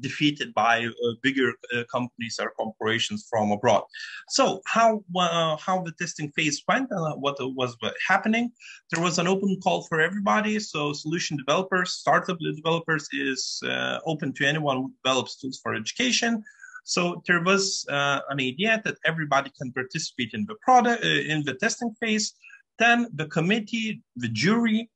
defeated by bigger companies or corporations from abroad. So how the testing phase went and what was happening, there was an open call for everybody. So solution developers, startup developers is open to anyone who develops tools for education. So there was an idea that everybody can participate in the product, in the testing phase. Then the committee, the jury,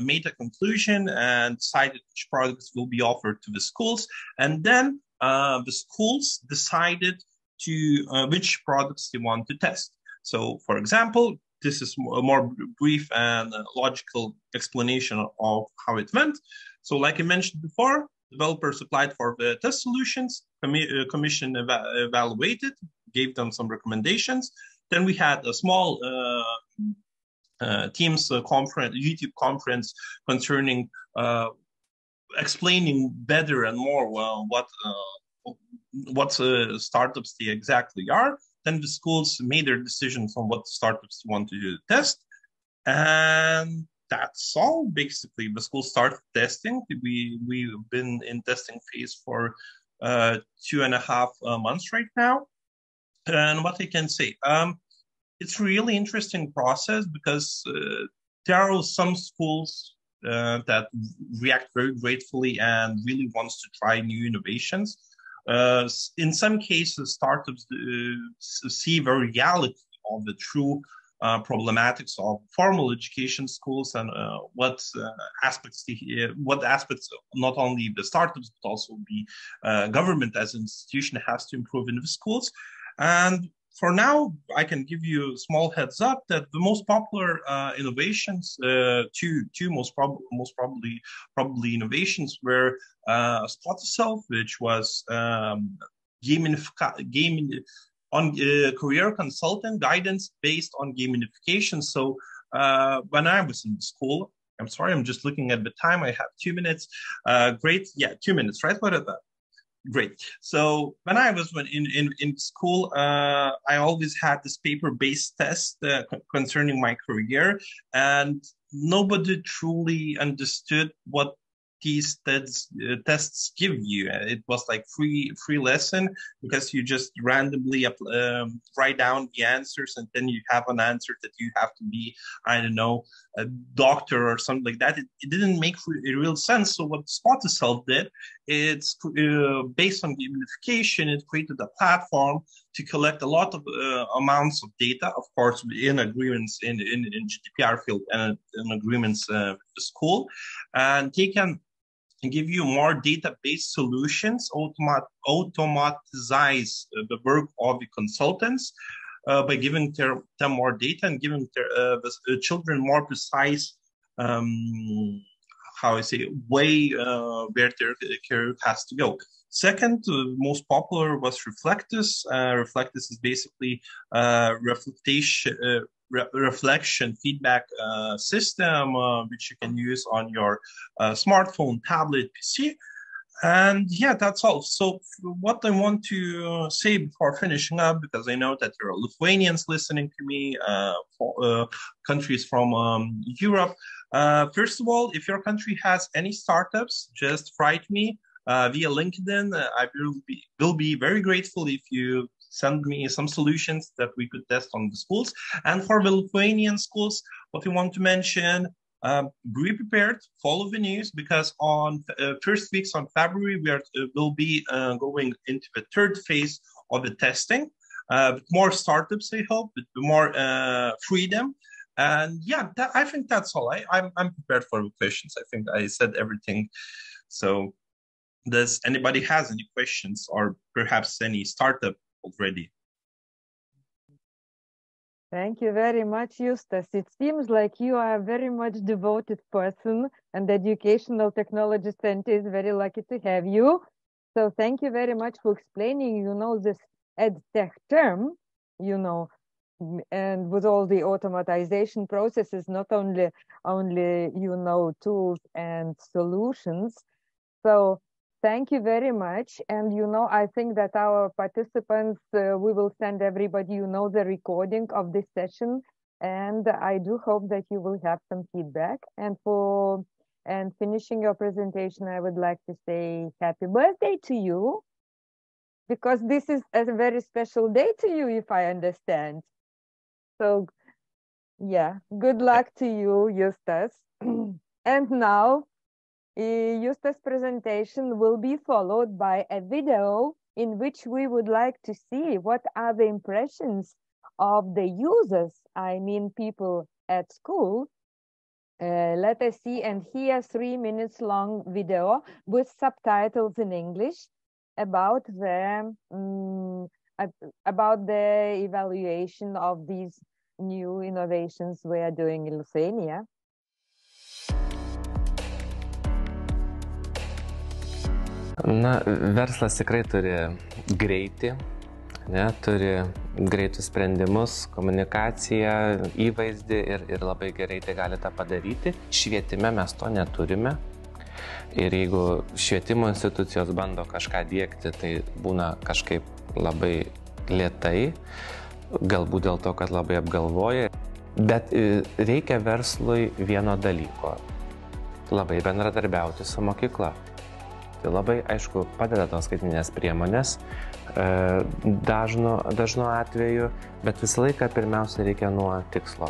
made a conclusion and decided which products will be offered to the schools. And then the schools decided to which products they want to test. So, for example, this is a more brief and logical explanation of how it went. So, like I mentioned before, developers applied for the test solutions, commission evaluated, gave them some recommendations. Then we had a small Teams conference, YouTube conference concerning explaining better and more what startups they exactly are. Then the schools made their decisions on what startups they want to test. And that's all, basically. The school started testing. We've been in testing phase for 2.5 months right now. And what I can say, it's a really interesting process because there are some schools that react very gratefully and really wants to try new innovations. In some cases, startups see the reality of the true problematics of formal education schools and what aspects not only the startups but also the government as an institution has to improve in the schools. And for now, I can give you a small heads up that the most popular innovations, two most probably innovations were Spot Yourself, which was career consultant guidance based on gamification. So when I was in school, I'm sorry, I'm just looking at the time. I have 2 minutes. Great, yeah, 2 minutes, right? What are that? Great. So when I was in school, I always had this paper-based test concerning my career, and nobody truly understood what these tests give you. It was like free lesson because you just randomly write down the answers and then you have an answer that you have to be, I don't know, a doctor or something like that. It didn't make real sense. So what Spot Yourself did, it's based on gamification. It created a platform to collect a lot of amounts of data, of course, in agreements in GDPR field and in agreements with the school, and they can give you more data-based solutions, automatize the work of the consultants by giving them more data and giving the children more precise, way where their career has to go. Second, most popular was Reflectus. Reflectus is basically reflection feedback system, which you can use on your smartphone, tablet, PC. And yeah, that's all. So what I want to say before finishing up, because I know that there are Lithuanians listening to me, countries from Europe. First of all, if your country has any startups, just write me via LinkedIn. I will be very grateful if you send me some solutions that we could test on the schools. And for the Lithuanian schools, what we want to mention, be prepared, follow the news, because on first weeks on February, will be going into the third phase of the testing. With more startups, I hope, with more freedom. And yeah, I think that's all. I'm prepared for the questions. I think I said everything. So does anybody has any questions or perhaps any startup already? Thank you very much, Justas. It seems like you are a very much devoted person, and the Educational Technology Center is very lucky to have you. So thank you very much for explaining, this EdTech term, and with all the automatization processes, not only tools and solutions. So thank you very much. And, I think that our participants, we will send everybody, the recording of this session. And I do hope that you will have some feedback. And finishing your presentation, I would like to say happy birthday to you, because this is a very special day to you, if I understand. So, yeah, good luck to you, Justas. And now, Justas' presentation will be followed by a video in which we would like to see what are the impressions of the users, I mean people at school. Let us see and hear 3 minutes long video with subtitles in English about the evaluation of these new innovations we are doing in Lithuania. Verslas tikrai turi greitį, ne, turi greitus sprendimus, komunikaciją, įvaizdį ir labai gerai tai gali tą padaryti. Švietime mes to neturime. Ir jeigu švietimo institucijos bando kažką diegti, tai būna kažkaip labai lėtai, galbūt dėl to, kad labai apgalvoja. Bet reikia verslui vieno dalyko - labai bendradarbiauti su mokykla. Tai labai, aišku, padeda tos skaitinės priemonės dažnu atveju, bet visą laiką pirmiausia reikia nuo tikslo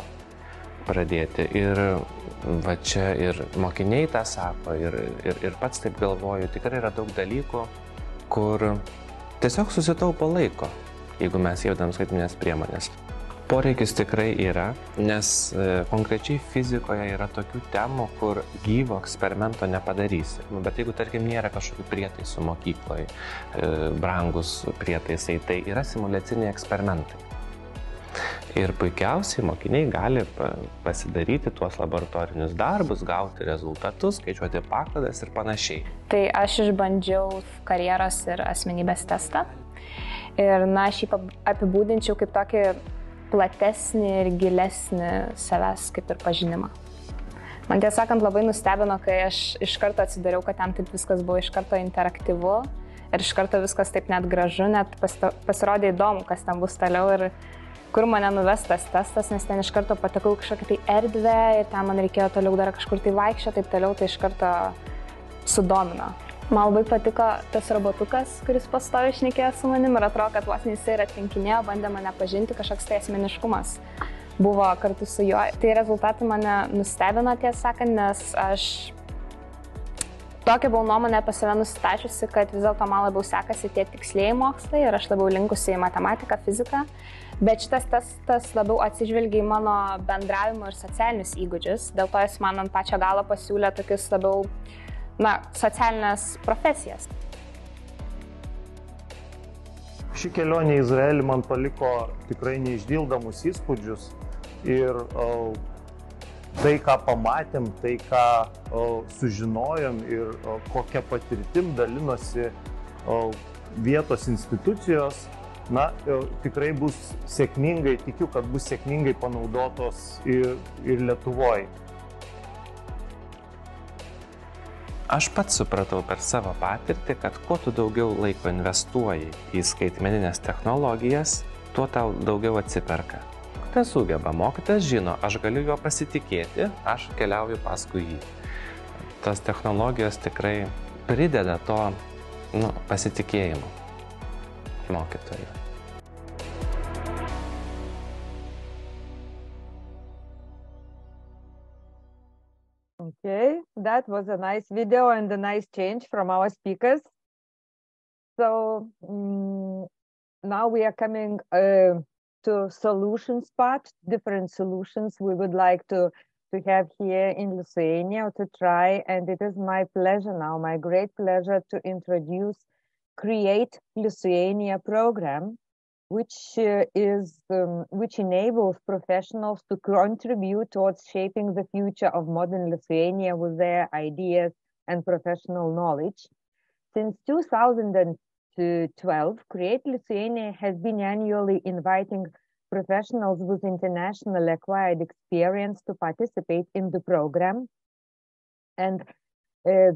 pradėti. Ir va čia ir mokiniai tą sako, ir pats taip galvoju, tikrai yra daug dalykų, kur tiesiog susitaupo laiko, jeigu mes įvedam skaitinės priemonės. Poreikis tikrai yra, nes konkrečiai fizikoje yra tokių temų, kur gyvo eksperimento nepadarysi. Bet jeigu, tarkim, nėra kažkokių prietaisų mokykloje, brangus prietaisai, tai yra simuliaciniai eksperimentai. Ir puikiausiai mokiniai gali pasidaryti tuos laboratorinius darbus, gauti rezultatus, skaičiuoti pakladas ir panašiai. Tai aš išbandžiau karjeros ir asmenybės testą. Ir aš jį apibūdinčiau kaip tokį platesnį ir gilesnį savęs kaip ir pažinimą. Man tiesą sakant labai nustebino, kai aš iš karto atsidariau, kad ten taip viskas buvo iš karto interaktyvu ir iš karto viskas taip net gražu, net pasirodė įdomu, kas ten bus toliau ir kur mane nuves tas testas, nes ten iš karto patekau kažkokią tai erdvę ir ten man reikėjo toliau dar kažkur tai vaikščioti, taip toliau, tai iš karto sudomino. Man labai patiko tas robotukas, kuris pastoviai šnekėjo su manim ir atrodo, kad vos jisai ir atrinkinėjo, bandė mane pažinti, kažkoks tai asmeniškumas buvo kartu su juo. Tai rezultatai mane nustebino, tiesą sakant, nes aš tokią buvau nuomonę apie save nustačiusi, kad vis dėlto man labiau sekasi tie tikslieji mokslai ir aš labiau linkusi į matematiką, fiziką. Bet šitas testas labiau atsižvelgia į mano bendravimo ir socialinius įgūdžius, dėl to jis man ant pačio galo pasiūlė tokius labiau socialinės profesijas. Ši kelionė į Izraelį man paliko tikrai neišdildomus įspūdžius ir tai, ką pamatėm, tai, ką sužinojom ir kokią patirtim dalinosi vietos institucijos, tikrai bus sėkmingai, tikiu, kad bus sėkmingai panaudotos ir Lietuvoje. Aš pats supratau per savo patirtį, kad kuo tu daugiau laiko investuoji į skaitmeninės technologijas, tuo tau daugiau atsiperka. Kas sugeba, mokytojas žino, aš galiu juo pasitikėti, aš keliauju paskui jį. Tas technologijos tikrai prideda to pasitikėjimo mokytojui. Okay, that was a nice video and a nice change from our speakers. So now we are coming to solutions part, different solutions we would like to have here in Lithuania to try. And it is my pleasure now, my great pleasure to introduce Create Lithuania program, which enables professionals to contribute towards shaping the future of modern Lithuania with their ideas and professional knowledge. Since 2012, Create Lithuania has been annually inviting professionals with international acquired experience to participate in the program. And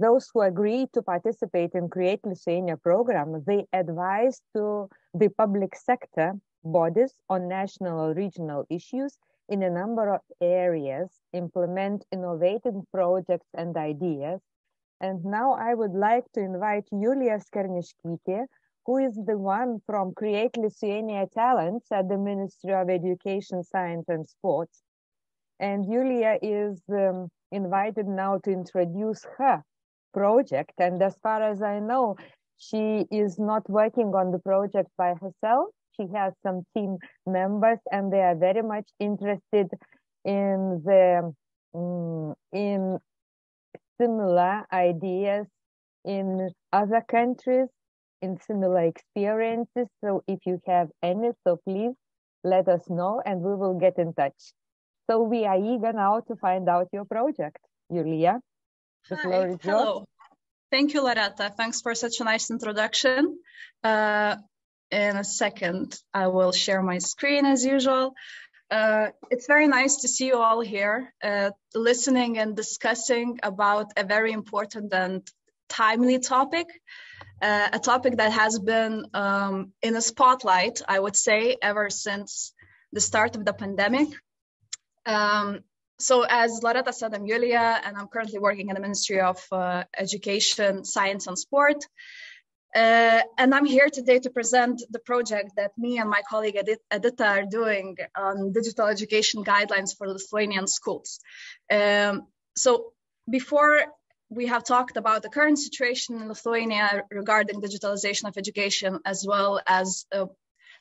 those who agree to participate in Create Lithuania program, they advise to the public sector bodies on national or regional issues in a number of areas, implement innovative projects and ideas. And now I would like to invite Julija Skerniškytė, who is the one from Create Lithuania Talents at the Ministry of Education, Science and Sports. And Julija is invited now to introduce her project. And as far as I know, she is not working on the project by herself. She has some team members and they are very much interested in in similar ideas in other countries, in similar experiences. So if you have any, so please let us know and we will get in touch. So we are eager now to find out your project. Julija, the floor is yours. Hello. Thank you, Loreta. Thanks for such a nice introduction. in a second. I will share my screen as usual. It's very nice to see you all here, listening and discussing about a very important and timely topic, a topic that has been in a spotlight, I would say, ever since the start of the pandemic. So as Loreta said, I'm Julia, and I'm currently working in the Ministry of Education, Science and Sport. And I'm here today to present the project that me and my colleague Edita are doing on digital education guidelines for Lithuanian schools. So before we have talked about the current situation in Lithuania regarding digitalization of education, as well as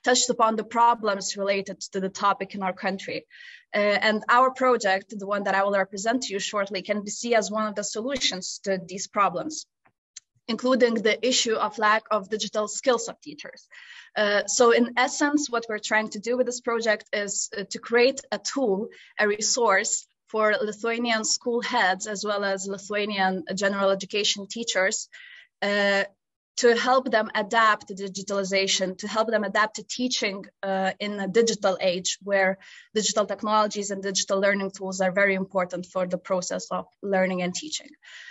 touched upon the problems related to the topic in our country. And our project, the one that I will represent to you shortly, can be seen as one of the solutions to these problems, including the issue of lack of digital skills of teachers. So in essence, what we're trying to do with this project is to create a tool, a resource for Lithuanian school heads, as well as Lithuanian general education teachers, to help them adapt to digitalization, to help them adapt to teaching in a digital age where digital technologies and digital learning tools are very important for the process of learning and teaching.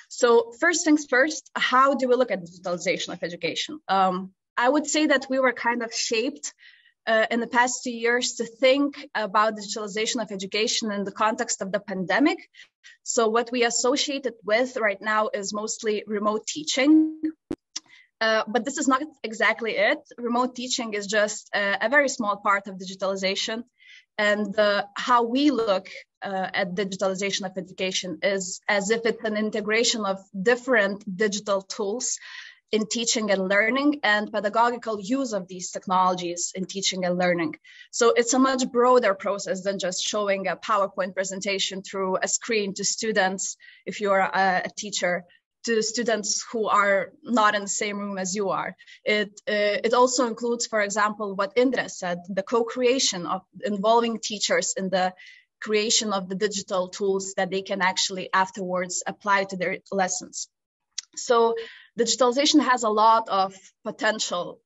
So first things first, how do we look at digitalization of education? I would say that we were kind of shaped in the past 2 years to think about digitalization of education in the context of the pandemic. So what we associate it with right now is mostly remote teaching. But this is not exactly it. Remote teaching is just a very small part of digitalization. And how we look at digitalization of education is as if it's an integration of different digital tools in teaching and learning and pedagogical use of these technologies in teaching and learning. So it's a much broader process than just showing a PowerPoint presentation through a screen to students, if you're a teacher, to students who are not in the same room as you are. It also includes, for example, what Indrė said, the co-creation of involving teachers in the creation of the digital tools that they can actually afterwards apply to their lessons. So digitalization has a lot of potential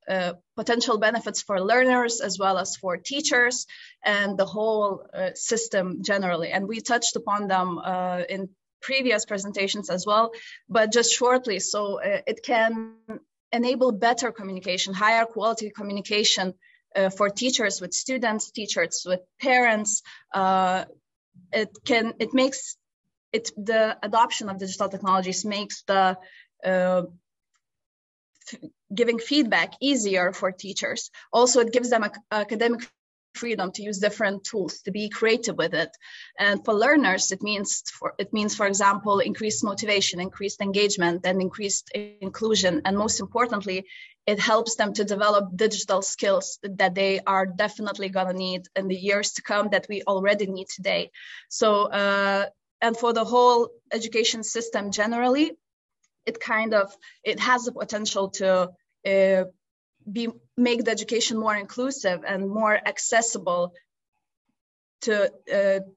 benefits for learners as well as for teachers and the whole system generally. And we touched upon them in previous presentations as well, but just shortly. So it can enable better communication, higher quality communication for teachers with students, teachers with parents. The adoption of digital technologies makes the giving feedback easier for teachers. Also, it gives them academic freedom to use different tools, to be creative with it. And for learners, it means, for example, increased motivation, increased engagement, and increased inclusion. And most importantly, it helps them to develop digital skills that they are definitely gonna need in the years to come that we already need today. So, and for the whole education system generally, it has the potential to make the education more inclusive and more accessible to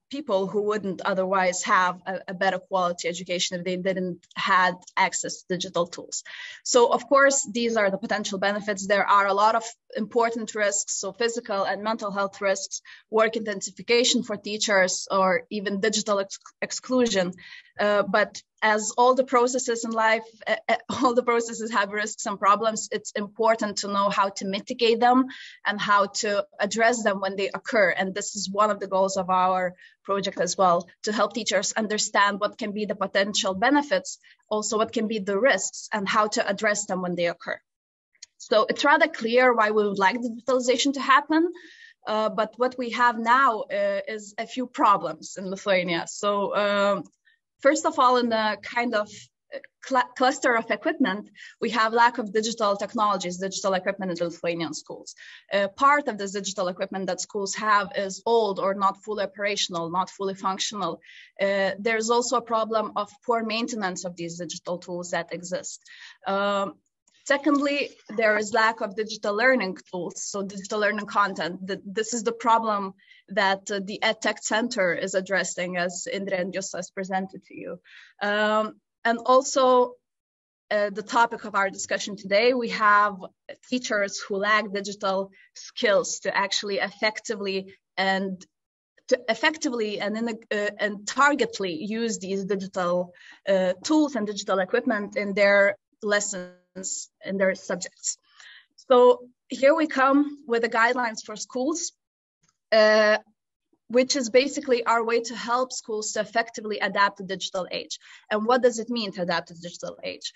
people who wouldn't otherwise have a better quality education if they didn't had access to digital tools. So of course, these are the potential benefits. There are a lot of important risks, so physical and mental health risks, work intensification for teachers, or even digital exclusion. But as all the processes in life, all the processes have risks and problems, it's important to know how to mitigate them and how to address them when they occur. And this is one of the goals of our project as well, to help teachers understand what can be the potential benefits, also what can be the risks, and how to address them when they occur. So it's rather clear why we would like digitalization to happen. But what we have now is a few problems in Lithuania. So first of all, in the kind of cluster of equipment, we have lack of digital technologies, digital equipment in the Lithuanian schools. Part of this digital equipment that schools have is old or not fully operational, not fully functional. There's also a problem of poor maintenance of these digital tools that exist. Secondly, there is lack of digital learning tools, so digital learning content. This is the problem that the EdTech Center is addressing, as Indrė and Justas presented to you. And also, the topic of our discussion today, we have teachers who lack digital skills to actually effectively and targetedly use these digital tools and digital equipment in their lessons, in their subjects. So here we come with the guidelines for schools, which is basically our way to help schools to effectively adapt to the digital age. And what does it mean to adapt to the digital age?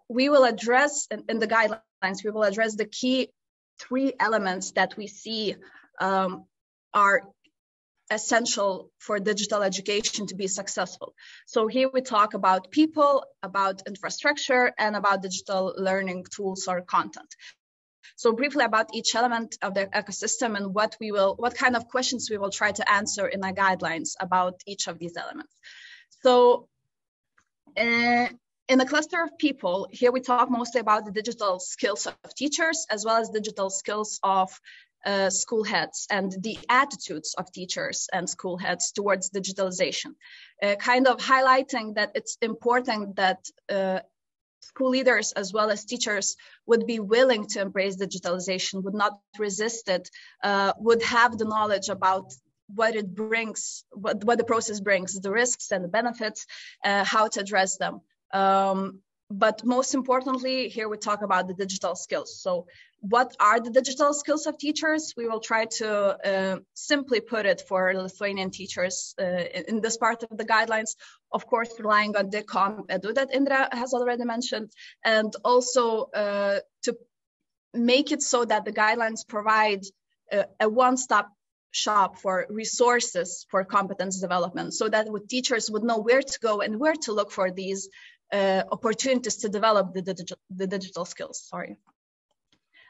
We will address, in the guidelines, we will address the key 3 elements that we see are essential for digital education to be successful. So here we talk about people, about infrastructure, and about digital learning tools or content. So briefly about each element of the ecosystem and what kind of questions we will try to answer in our guidelines about each of these elements. So in the cluster of people, here we talk mostly about the digital skills of teachers as well as digital skills of school heads and the attitudes of teachers and school heads towards digitalization, kind of highlighting that it's important that school leaders as well as teachers would be willing to embrace digitalization, would not resist it, would have the knowledge about what it brings, what the process brings, the risks and the benefits, how to address them. But most importantly, here we talk about the digital skills. So what are the digital skills of teachers? We will try to simply put it for Lithuanian teachers in this part of the guidelines, of course, relying on the ComEdu that Indrė has already mentioned, and also to make it so that the guidelines provide a one-stop shop for resources for competence development, so that teachers would know where to go and where to look for these opportunities to develop the digital skills,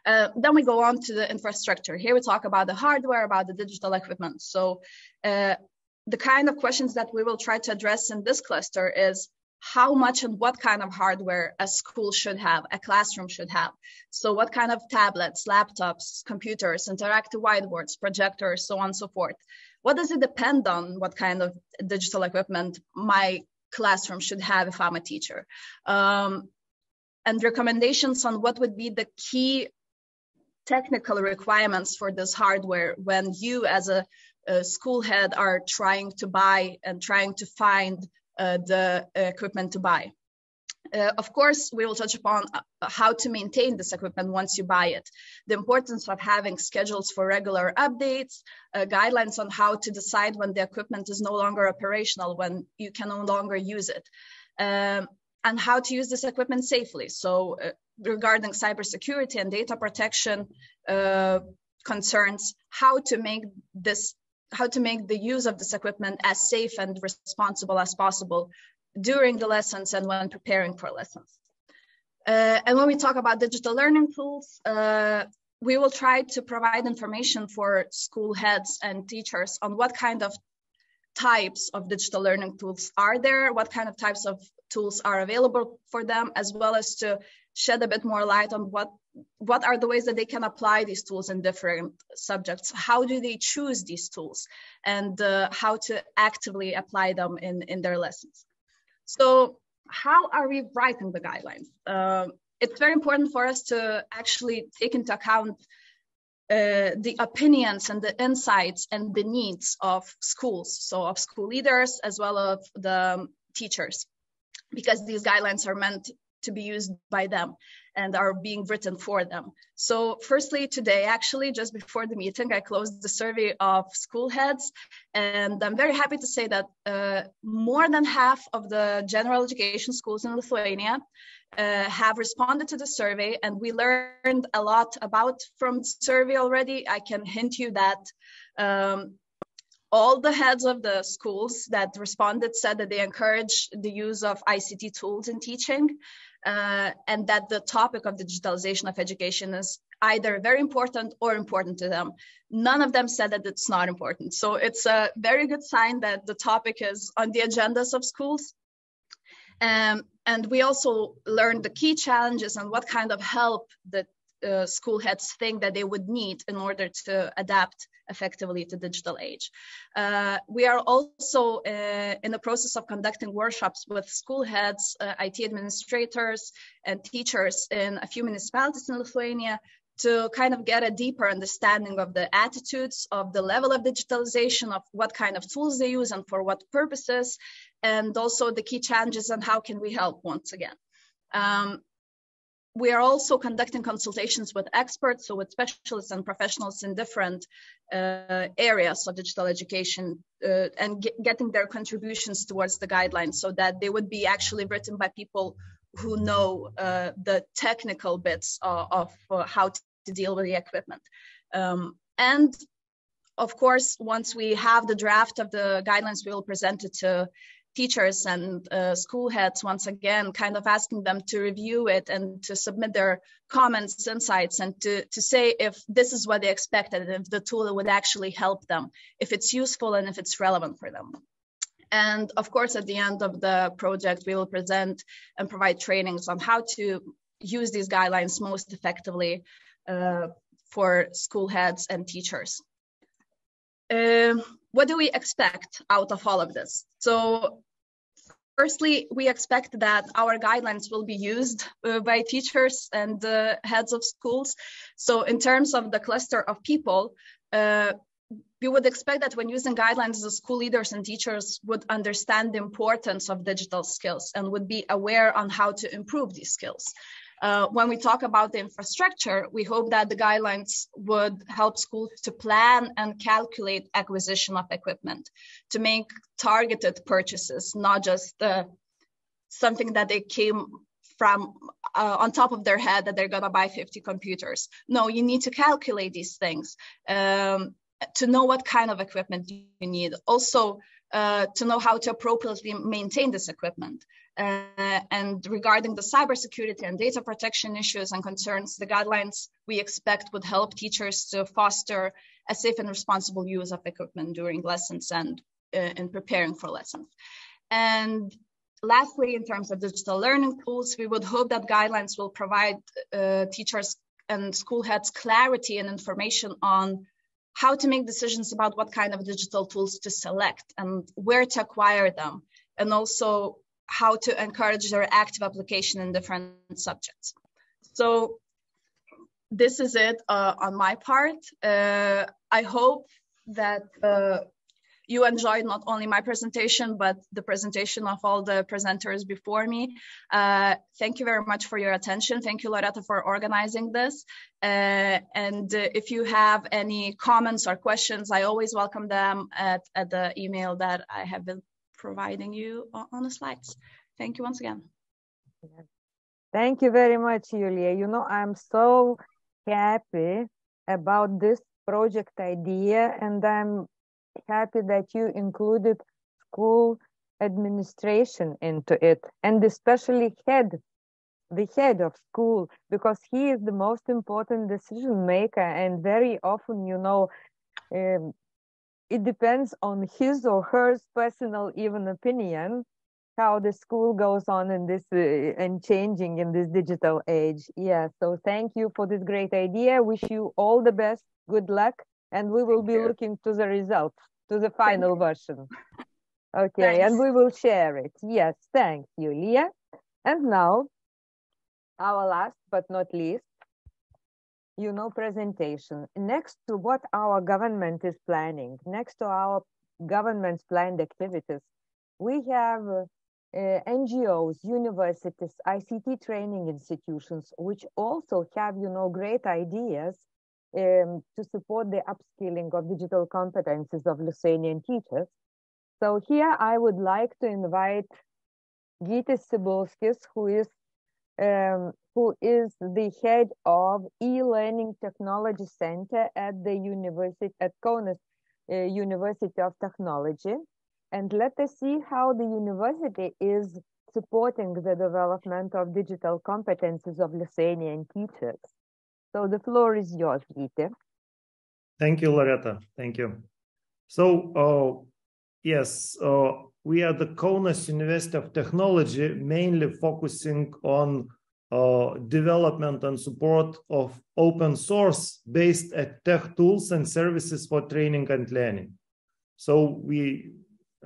Then we go on to the infrastructure. Here we talk about the hardware, about the digital equipment. So the kind of questions that we will try to address in this cluster is how much and what kind of hardware a school should have, a classroom should have. So what kind of tablets, laptops, computers, interactive whiteboards, projectors, so on and so forth. What does it depend on, what kind of digital equipment my classroom should have if I'm a teacher? And recommendations on what would be the key technical requirements for this hardware when you as a school head are trying to buy and trying to find the equipment to buy. Of course, we will touch upon how to maintain this equipment once you buy it, the importance of having schedules for regular updates, guidelines on how to decide when the equipment is no longer operational, when you can no longer use it, and how to use this equipment safely. So regarding cybersecurity and data protection concerns, how to make the use of this equipment as safe and responsible as possible during the lessons and when preparing for lessons. And when we talk about digital learning tools, we will try to provide information for school heads and teachers on what kind of types of digital learning tools are there, what kind of types of tools are available for them, as well as to shed a bit more light on what are the ways that they can apply these tools in different subjects, how do they choose these tools, and how to actively apply them in their lessons. So how are we writing the guidelines? It's very important for us to actually take into account the opinions and the insights and the needs of schools, so of school leaders as well as the teachers, because these guidelines are meant to be used by them and are being written for them. So firstly, today, actually, just before the meeting, I closed the survey of school heads, and I'm very happy to say that more than half of the general education schools in Lithuania have responded to the survey, and we learned a lot from the survey already. I can hint you that all the heads of the schools that responded said that they encourage the use of ICT tools in teaching, and that the topic of digitalization of education is either very important or important to them. None of them said that it's not important. So it's a very good sign that the topic is on the agendas of schools. And we also learned the key challenges and what kind of help that school heads think that they would need in order to adapt effectively to digital age. We are also in the process of conducting workshops with school heads, IT administrators, and teachers in a few municipalities in Lithuania to kind of get a deeper understanding of the attitudes, of the level of digitalization, of what kind of tools they use and for what purposes, and also the key challenges and how can we help once again. We are also conducting consultations with experts, so with specialists and professionals in different areas of digital education and getting their contributions towards the guidelines so that they would be actually written by people who know the technical bits of how to deal with the equipment. And of course, once we have the draft of the guidelines, we will present it to teachers and school heads, once again, kind of asking them to review it and to submit their comments, insights, and to say if this is what they expected, and if the tool would actually help them, if it's useful and if it's relevant for them. And of course, at the end of the project, we will present and provide trainings on how to use these guidelines most effectively for school heads and teachers. What do we expect out of all of this? So firstly, we expect that our guidelines will be used by teachers and heads of schools. So in terms of the cluster of people, we would expect that when using guidelines, the school leaders and teachers would understand the importance of digital skills and would be aware on how to improve these skills. When we talk about the infrastructure, we hope that the guidelines would help schools to plan and calculate acquisition of equipment, to make targeted purchases, not just something that they came from on top of their head that they're going to buy 50 computers. No, you need to calculate these things to know what kind of equipment you need. Also, to know how to appropriately maintain this equipment. And regarding the cybersecurity and data protection issues and concerns, the guidelines we expect would help teachers to foster a safe and responsible use of equipment during lessons and in preparing for lessons. And lastly, in terms of digital learning tools, we would hope that guidelines will provide teachers and school heads clarity and information on how to make decisions about what kind of digital tools to select and where to acquire them, and also how to encourage their active application in different subjects. So this is it on my part. I hope that you enjoyed not only my presentation, but the presentation of all the presenters before me. Thank you very much for your attention. Thank you, Loreta, for organizing this. And if you have any comments or questions, I always welcome them at the email that I have been providing you on the slides. Thank you once again. Thank you very much, Julia. You know, I'm so happy about this project idea, and I'm happy that you included school administration into it, and especially the head of school, because he is the most important decision maker, and very often, you know, it depends on his or her personal even opinion how the school goes on in this and changing in this digital age. Yeah, so thank you for this great idea. Wish you all the best, good luck, and we will be looking to the result, to the final version. Okay, and we will share it. Yes, thanks, Julia. And now, our last but not least, you know, presentation. Next to what our government is planning, next to our government's planned activities, we have NGOs, universities, ICT training institutions, which also have, you know, great ideas to support the upskilling of digital competences of Lithuanian teachers. So here I would like to invite Vitis, who is the head of e-learning technology center at the Kaunas University of Technology. And let us see how the university is supporting the development of digital competences of Lithuanian teachers. So the floor is yours, Vitis. Thank you, Loreta. Thank you. So, yes, we are the Kaunas University of Technology, mainly focusing on development and support of open source based EdTech tools and services for training and learning. So we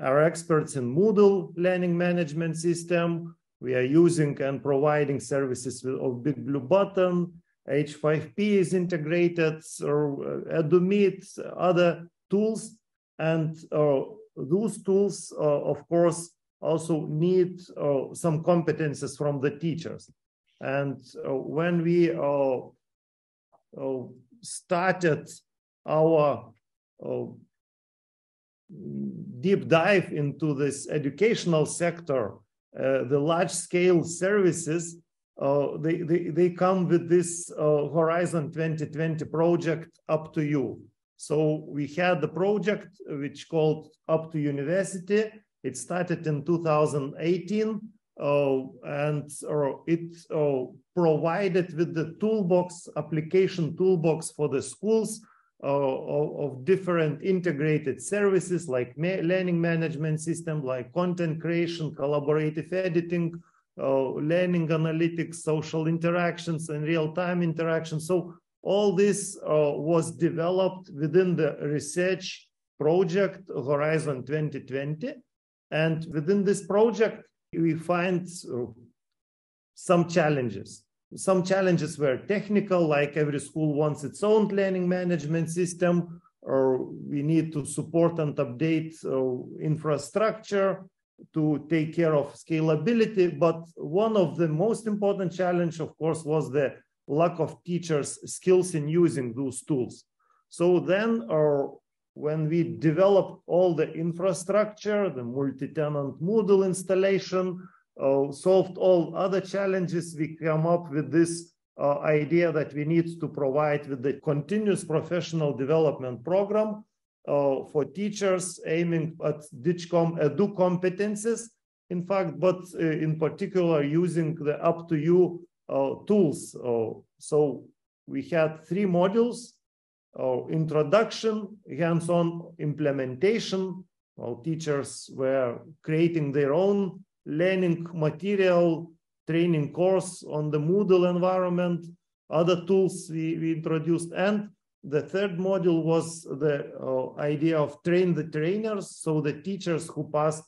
are experts in Moodle learning management system. We are using and providing services of Big Blue Button, H5P is integrated, or EduMeet, other tools. And those tools, of course, also need some competences from the teachers. And when we started our deep dive into this educational sector, the large-scale services, they come with this Horizon 2020 project Up to You. So we had the project which called Up to University. It started in 2018, and it provided with the toolbox, application toolbox for the schools of different integrated services like learning management system, like content creation, collaborative editing, learning analytics, social interactions, and real-time interactions. So all this was developed within the research project Horizon 2020. And within this project, we find some challenges. Some challenges were technical, like every school wants its own learning management system, or we need to support and update infrastructure to take care of scalability. But one of the most important challenge, of course, was the lack of teachers' skills in using those tools. So then when we developed all the infrastructure, the multi-tenant Moodle installation, solved all other challenges, we come up with this idea that we need to provide with the continuous professional development program for teachers aiming at DigCom Edu competences, in fact, but in particular using the Up to You tools. So we had 3 modules: introduction, hands-on implementation. Teachers were creating their own learning material, training course on the Moodle environment, other tools we introduced. And the 3rd module was the idea of train the trainers. So the teachers who passed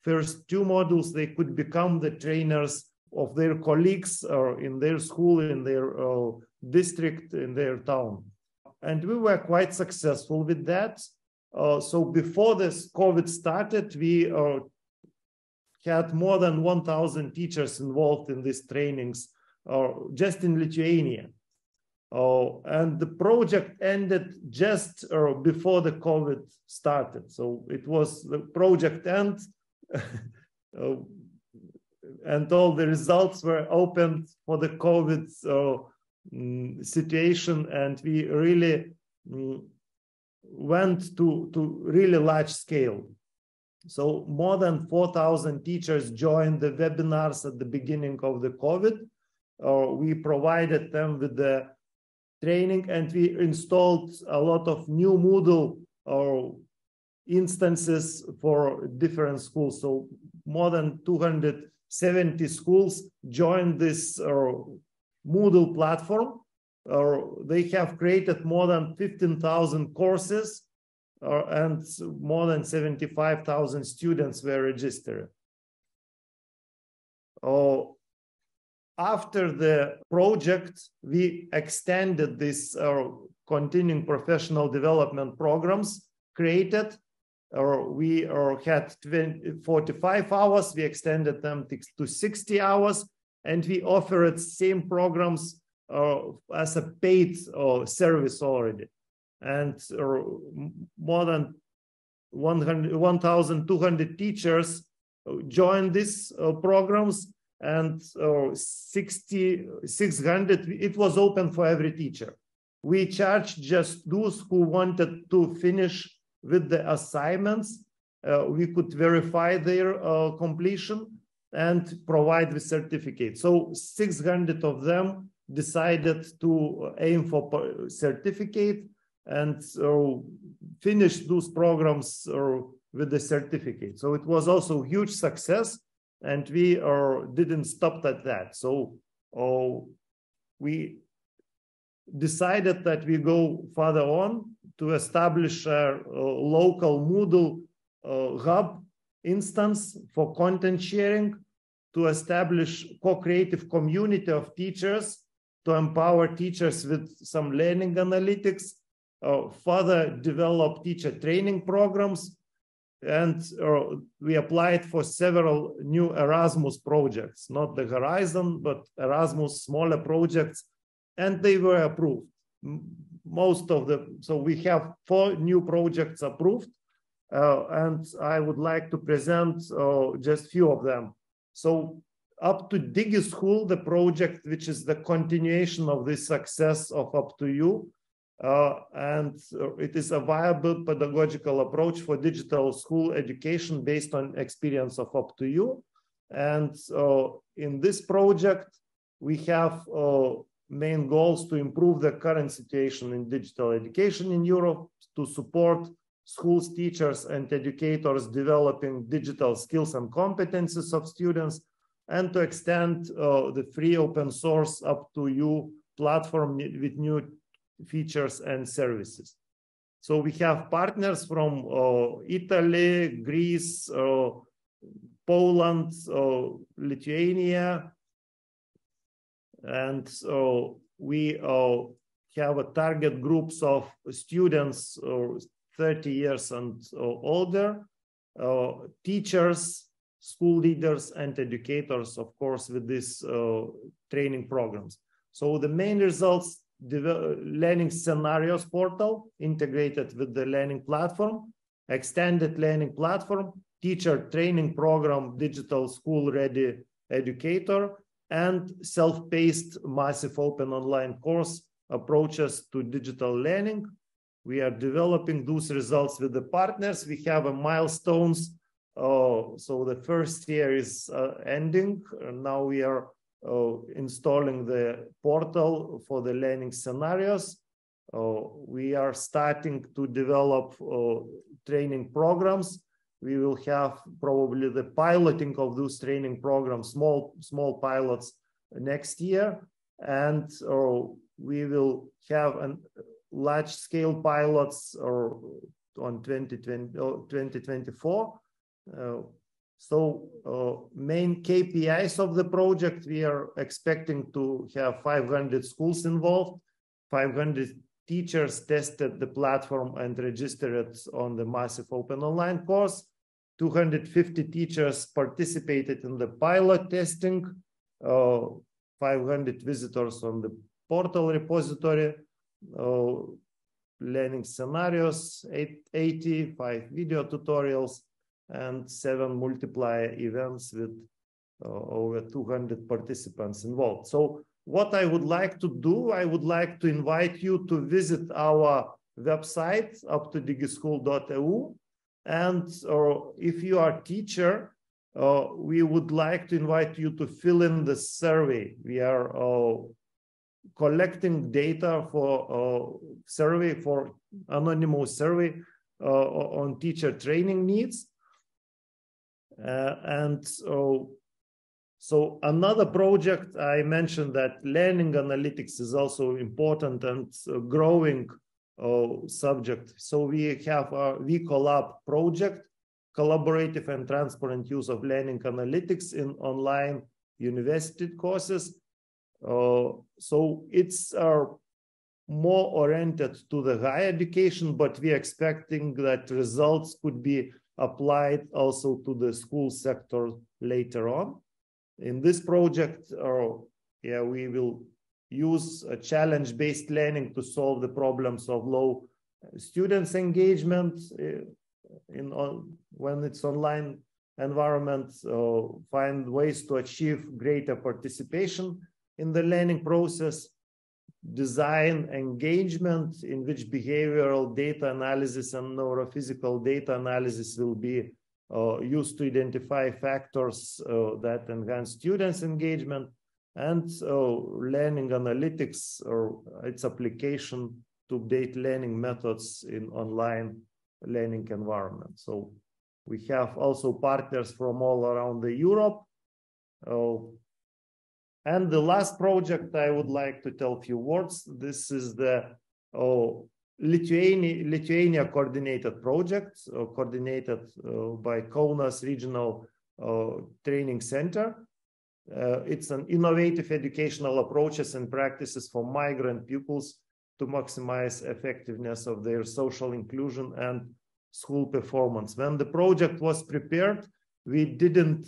first 2 modules, they could become the trainers of their colleagues or in their school, in their district, in their town. And we were quite successful with that. So before this COVID started, we had more than 1,000 teachers involved in these trainings just in Lithuania. And the project ended just before the COVID started. So it was the project end and all the results were opened for the COVID situation. And we really went to really large scale. So more than 4,000 teachers joined the webinars at the beginning of the COVID. We provided them with the training, and we installed a lot of new Moodle instances for different schools. So more than 270 schools joined this Moodle platform. They have created more than 15,000 courses, and more than 75,000 students were registered. After the project, we extended this continuing professional development programs created. We had 45 hours, we extended them to 60 hours, and we offered same programs as a paid service already. And more than 1,200 teachers joined these programs, and 600, it was open for every teacher. We charged just those who wanted to finish with the assignments. We could verify their completion and provide the certificate. So 600 of them decided to aim for certificate and finish those programs with the certificate. So it was also a huge success, and we didn't stop at that. So we decided that we go further on to establish a local Moodle hub instance for content sharing, to establish co-creative community of teachers, to empower teachers with some learning analytics, further develop teacher training programs, and we applied for several new Erasmus projects, not the Horizon, but Erasmus smaller projects, and they were approved. Most of them, so we have 4 new projects approved, and I would like to present just few of them. So up to DigiSchool, the project which is the continuation of the success of Up to You, and it is a viable pedagogical approach for digital school education based on experience of Up to You. And in this project, we have main goals to improve the current situation in digital education in Europe, to support schools, teachers, and educators developing digital skills and competences of students, and to extend the free open source Up to You platform with new features and services. So we have partners from Italy, Greece, Poland, Lithuania, and we have a target groups of students 30 years and older, teachers, school leaders, and educators, of course, with these training programs. So the main results: learning scenarios portal integrated with the learning platform, extended learning platform, teacher training program, digital school ready educator, and self-paced massive open online course approaches to digital learning. We are developing those results with the partners. We have a milestones. So the first year is ending. Now we are installing the portal for the learning scenarios. We are starting to develop training programs. We will have probably the piloting of those training programs, small pilots next year. And we will have large-scale pilots on 2024. So main KPIs of the project, we are expecting to have 500 schools involved, 500 teachers tested the platform and registered on the massive open online course, 250 teachers participated in the pilot testing, 500 visitors on the portal repository, learning scenarios, 85 video tutorials, and 7 multiplier events with over 200 participants involved. So what I would like to do, I would like to invite you to visit our website, up2digischool.eu. And if you are a teacher, we would like to invite you to fill in the survey. We are collecting data for survey, for anonymous survey on teacher training needs. So another project, I mentioned that learning analytics is also important and growing subject. So we have a VCollab project, collaborative and transparent use of learning analytics in online university courses. So it's more oriented to the higher education, but we're expecting that results could be applied also to the school sector later on. In this project, we will use a challenge-based learning to solve the problems of low students' engagement when it's online environment, find ways to achieve greater participation in the learning process, design engagement in which behavioral data analysis and neurophysical data analysis will be used to identify factors that enhance students' engagement, and learning analytics or its application to update learning methods in online learning environment. So we have also partners from all around the Europe. And the last project I would like to tell a few words. This is the Lithuania coordinated project, coordinated by Kaunas Regional Training Center. It's an innovative educational approaches and practices for migrant pupils to maximize effectiveness of their social inclusion and school performance. When the project was prepared, we didn't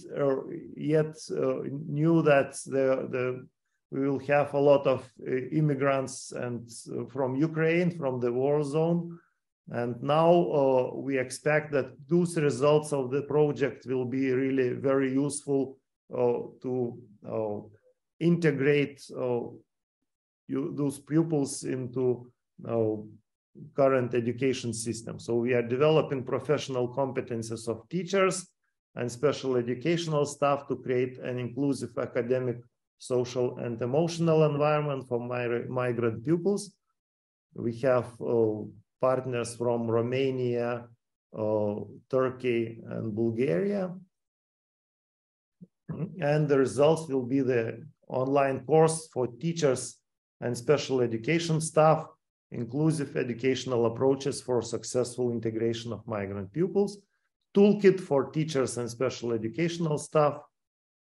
yet knew that we will have a lot of immigrants and from Ukraine, from the war zone. And now we expect that those results of the project will be really very useful to integrate those pupils into current education system. So we are developing professional competences of teachers and special educational staff to create an inclusive academic, social, and emotional environment for migrant pupils. We have partners from Romania, Turkey, and Bulgaria. And the results will be the online course for teachers and special education staff, inclusive educational approaches for successful integration of migrant pupils, toolkit for teachers and special educational staff.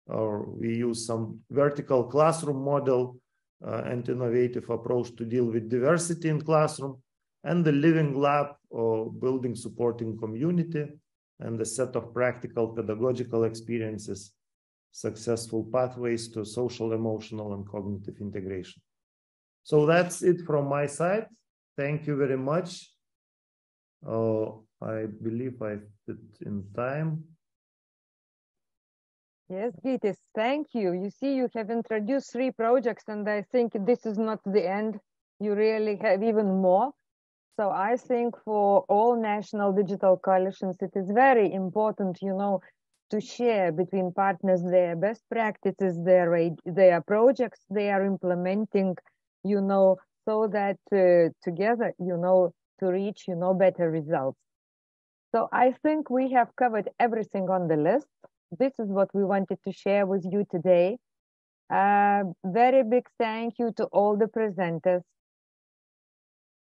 We use some vertical classroom model and innovative approach to deal with diversity in classroom, and the living lab building supporting community, and the set of practical pedagogical experiences, successful pathways to social, emotional, and cognitive integration. So that's it from my side. Thank you very much. I believe I fit in time. Yes, Vitis, thank you. You see, you have introduced 3 projects, and I think this is not the end. You really have even more. So I think for all national digital coalitions, it is very important, you know, to share between partners their best practices, their projects they are implementing, you know, so that together, you know, to reach, you know, better results. So I think we have covered everything on the list. This is what we wanted to share with you today. Very big thank you to all the presenters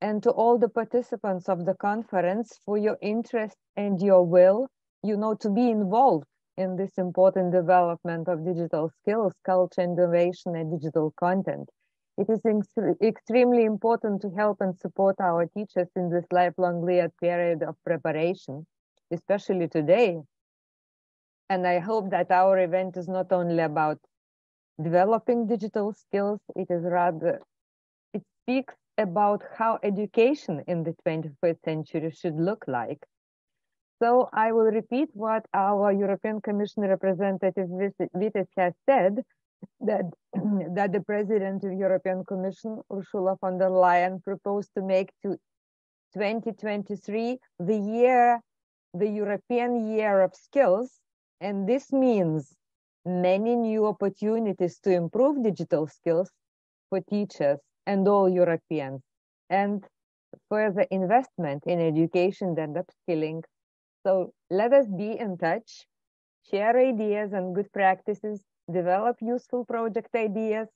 and to all the participants of the conference for your interest and your will, you know, to be involved in this important development of digital skills, culture, innovation, and digital content. It is extremely important to help and support our teachers in this lifelong period of preparation, especially today. And I hope that our event is not only about developing digital skills, it is rather, it speaks about how education in the 21st century should look like. So I will repeat what our European Commission representative Vitis has said, that the President of the European Commission, Ursula von der Leyen, proposed to make to 2023 the European Year of Skills. And this means many new opportunities to improve digital skills for teachers and all Europeans, and further investment in education and upskilling. So let us be in touch, share ideas and good practices, develop useful project ideas.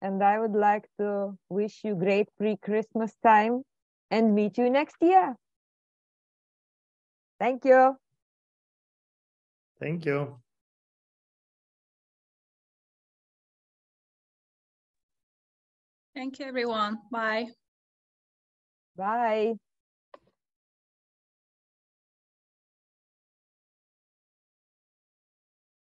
And I would like to wish you great pre-Christmas time and meet you next year. Thank you. Thank you. Thank you, everyone. Bye. Bye.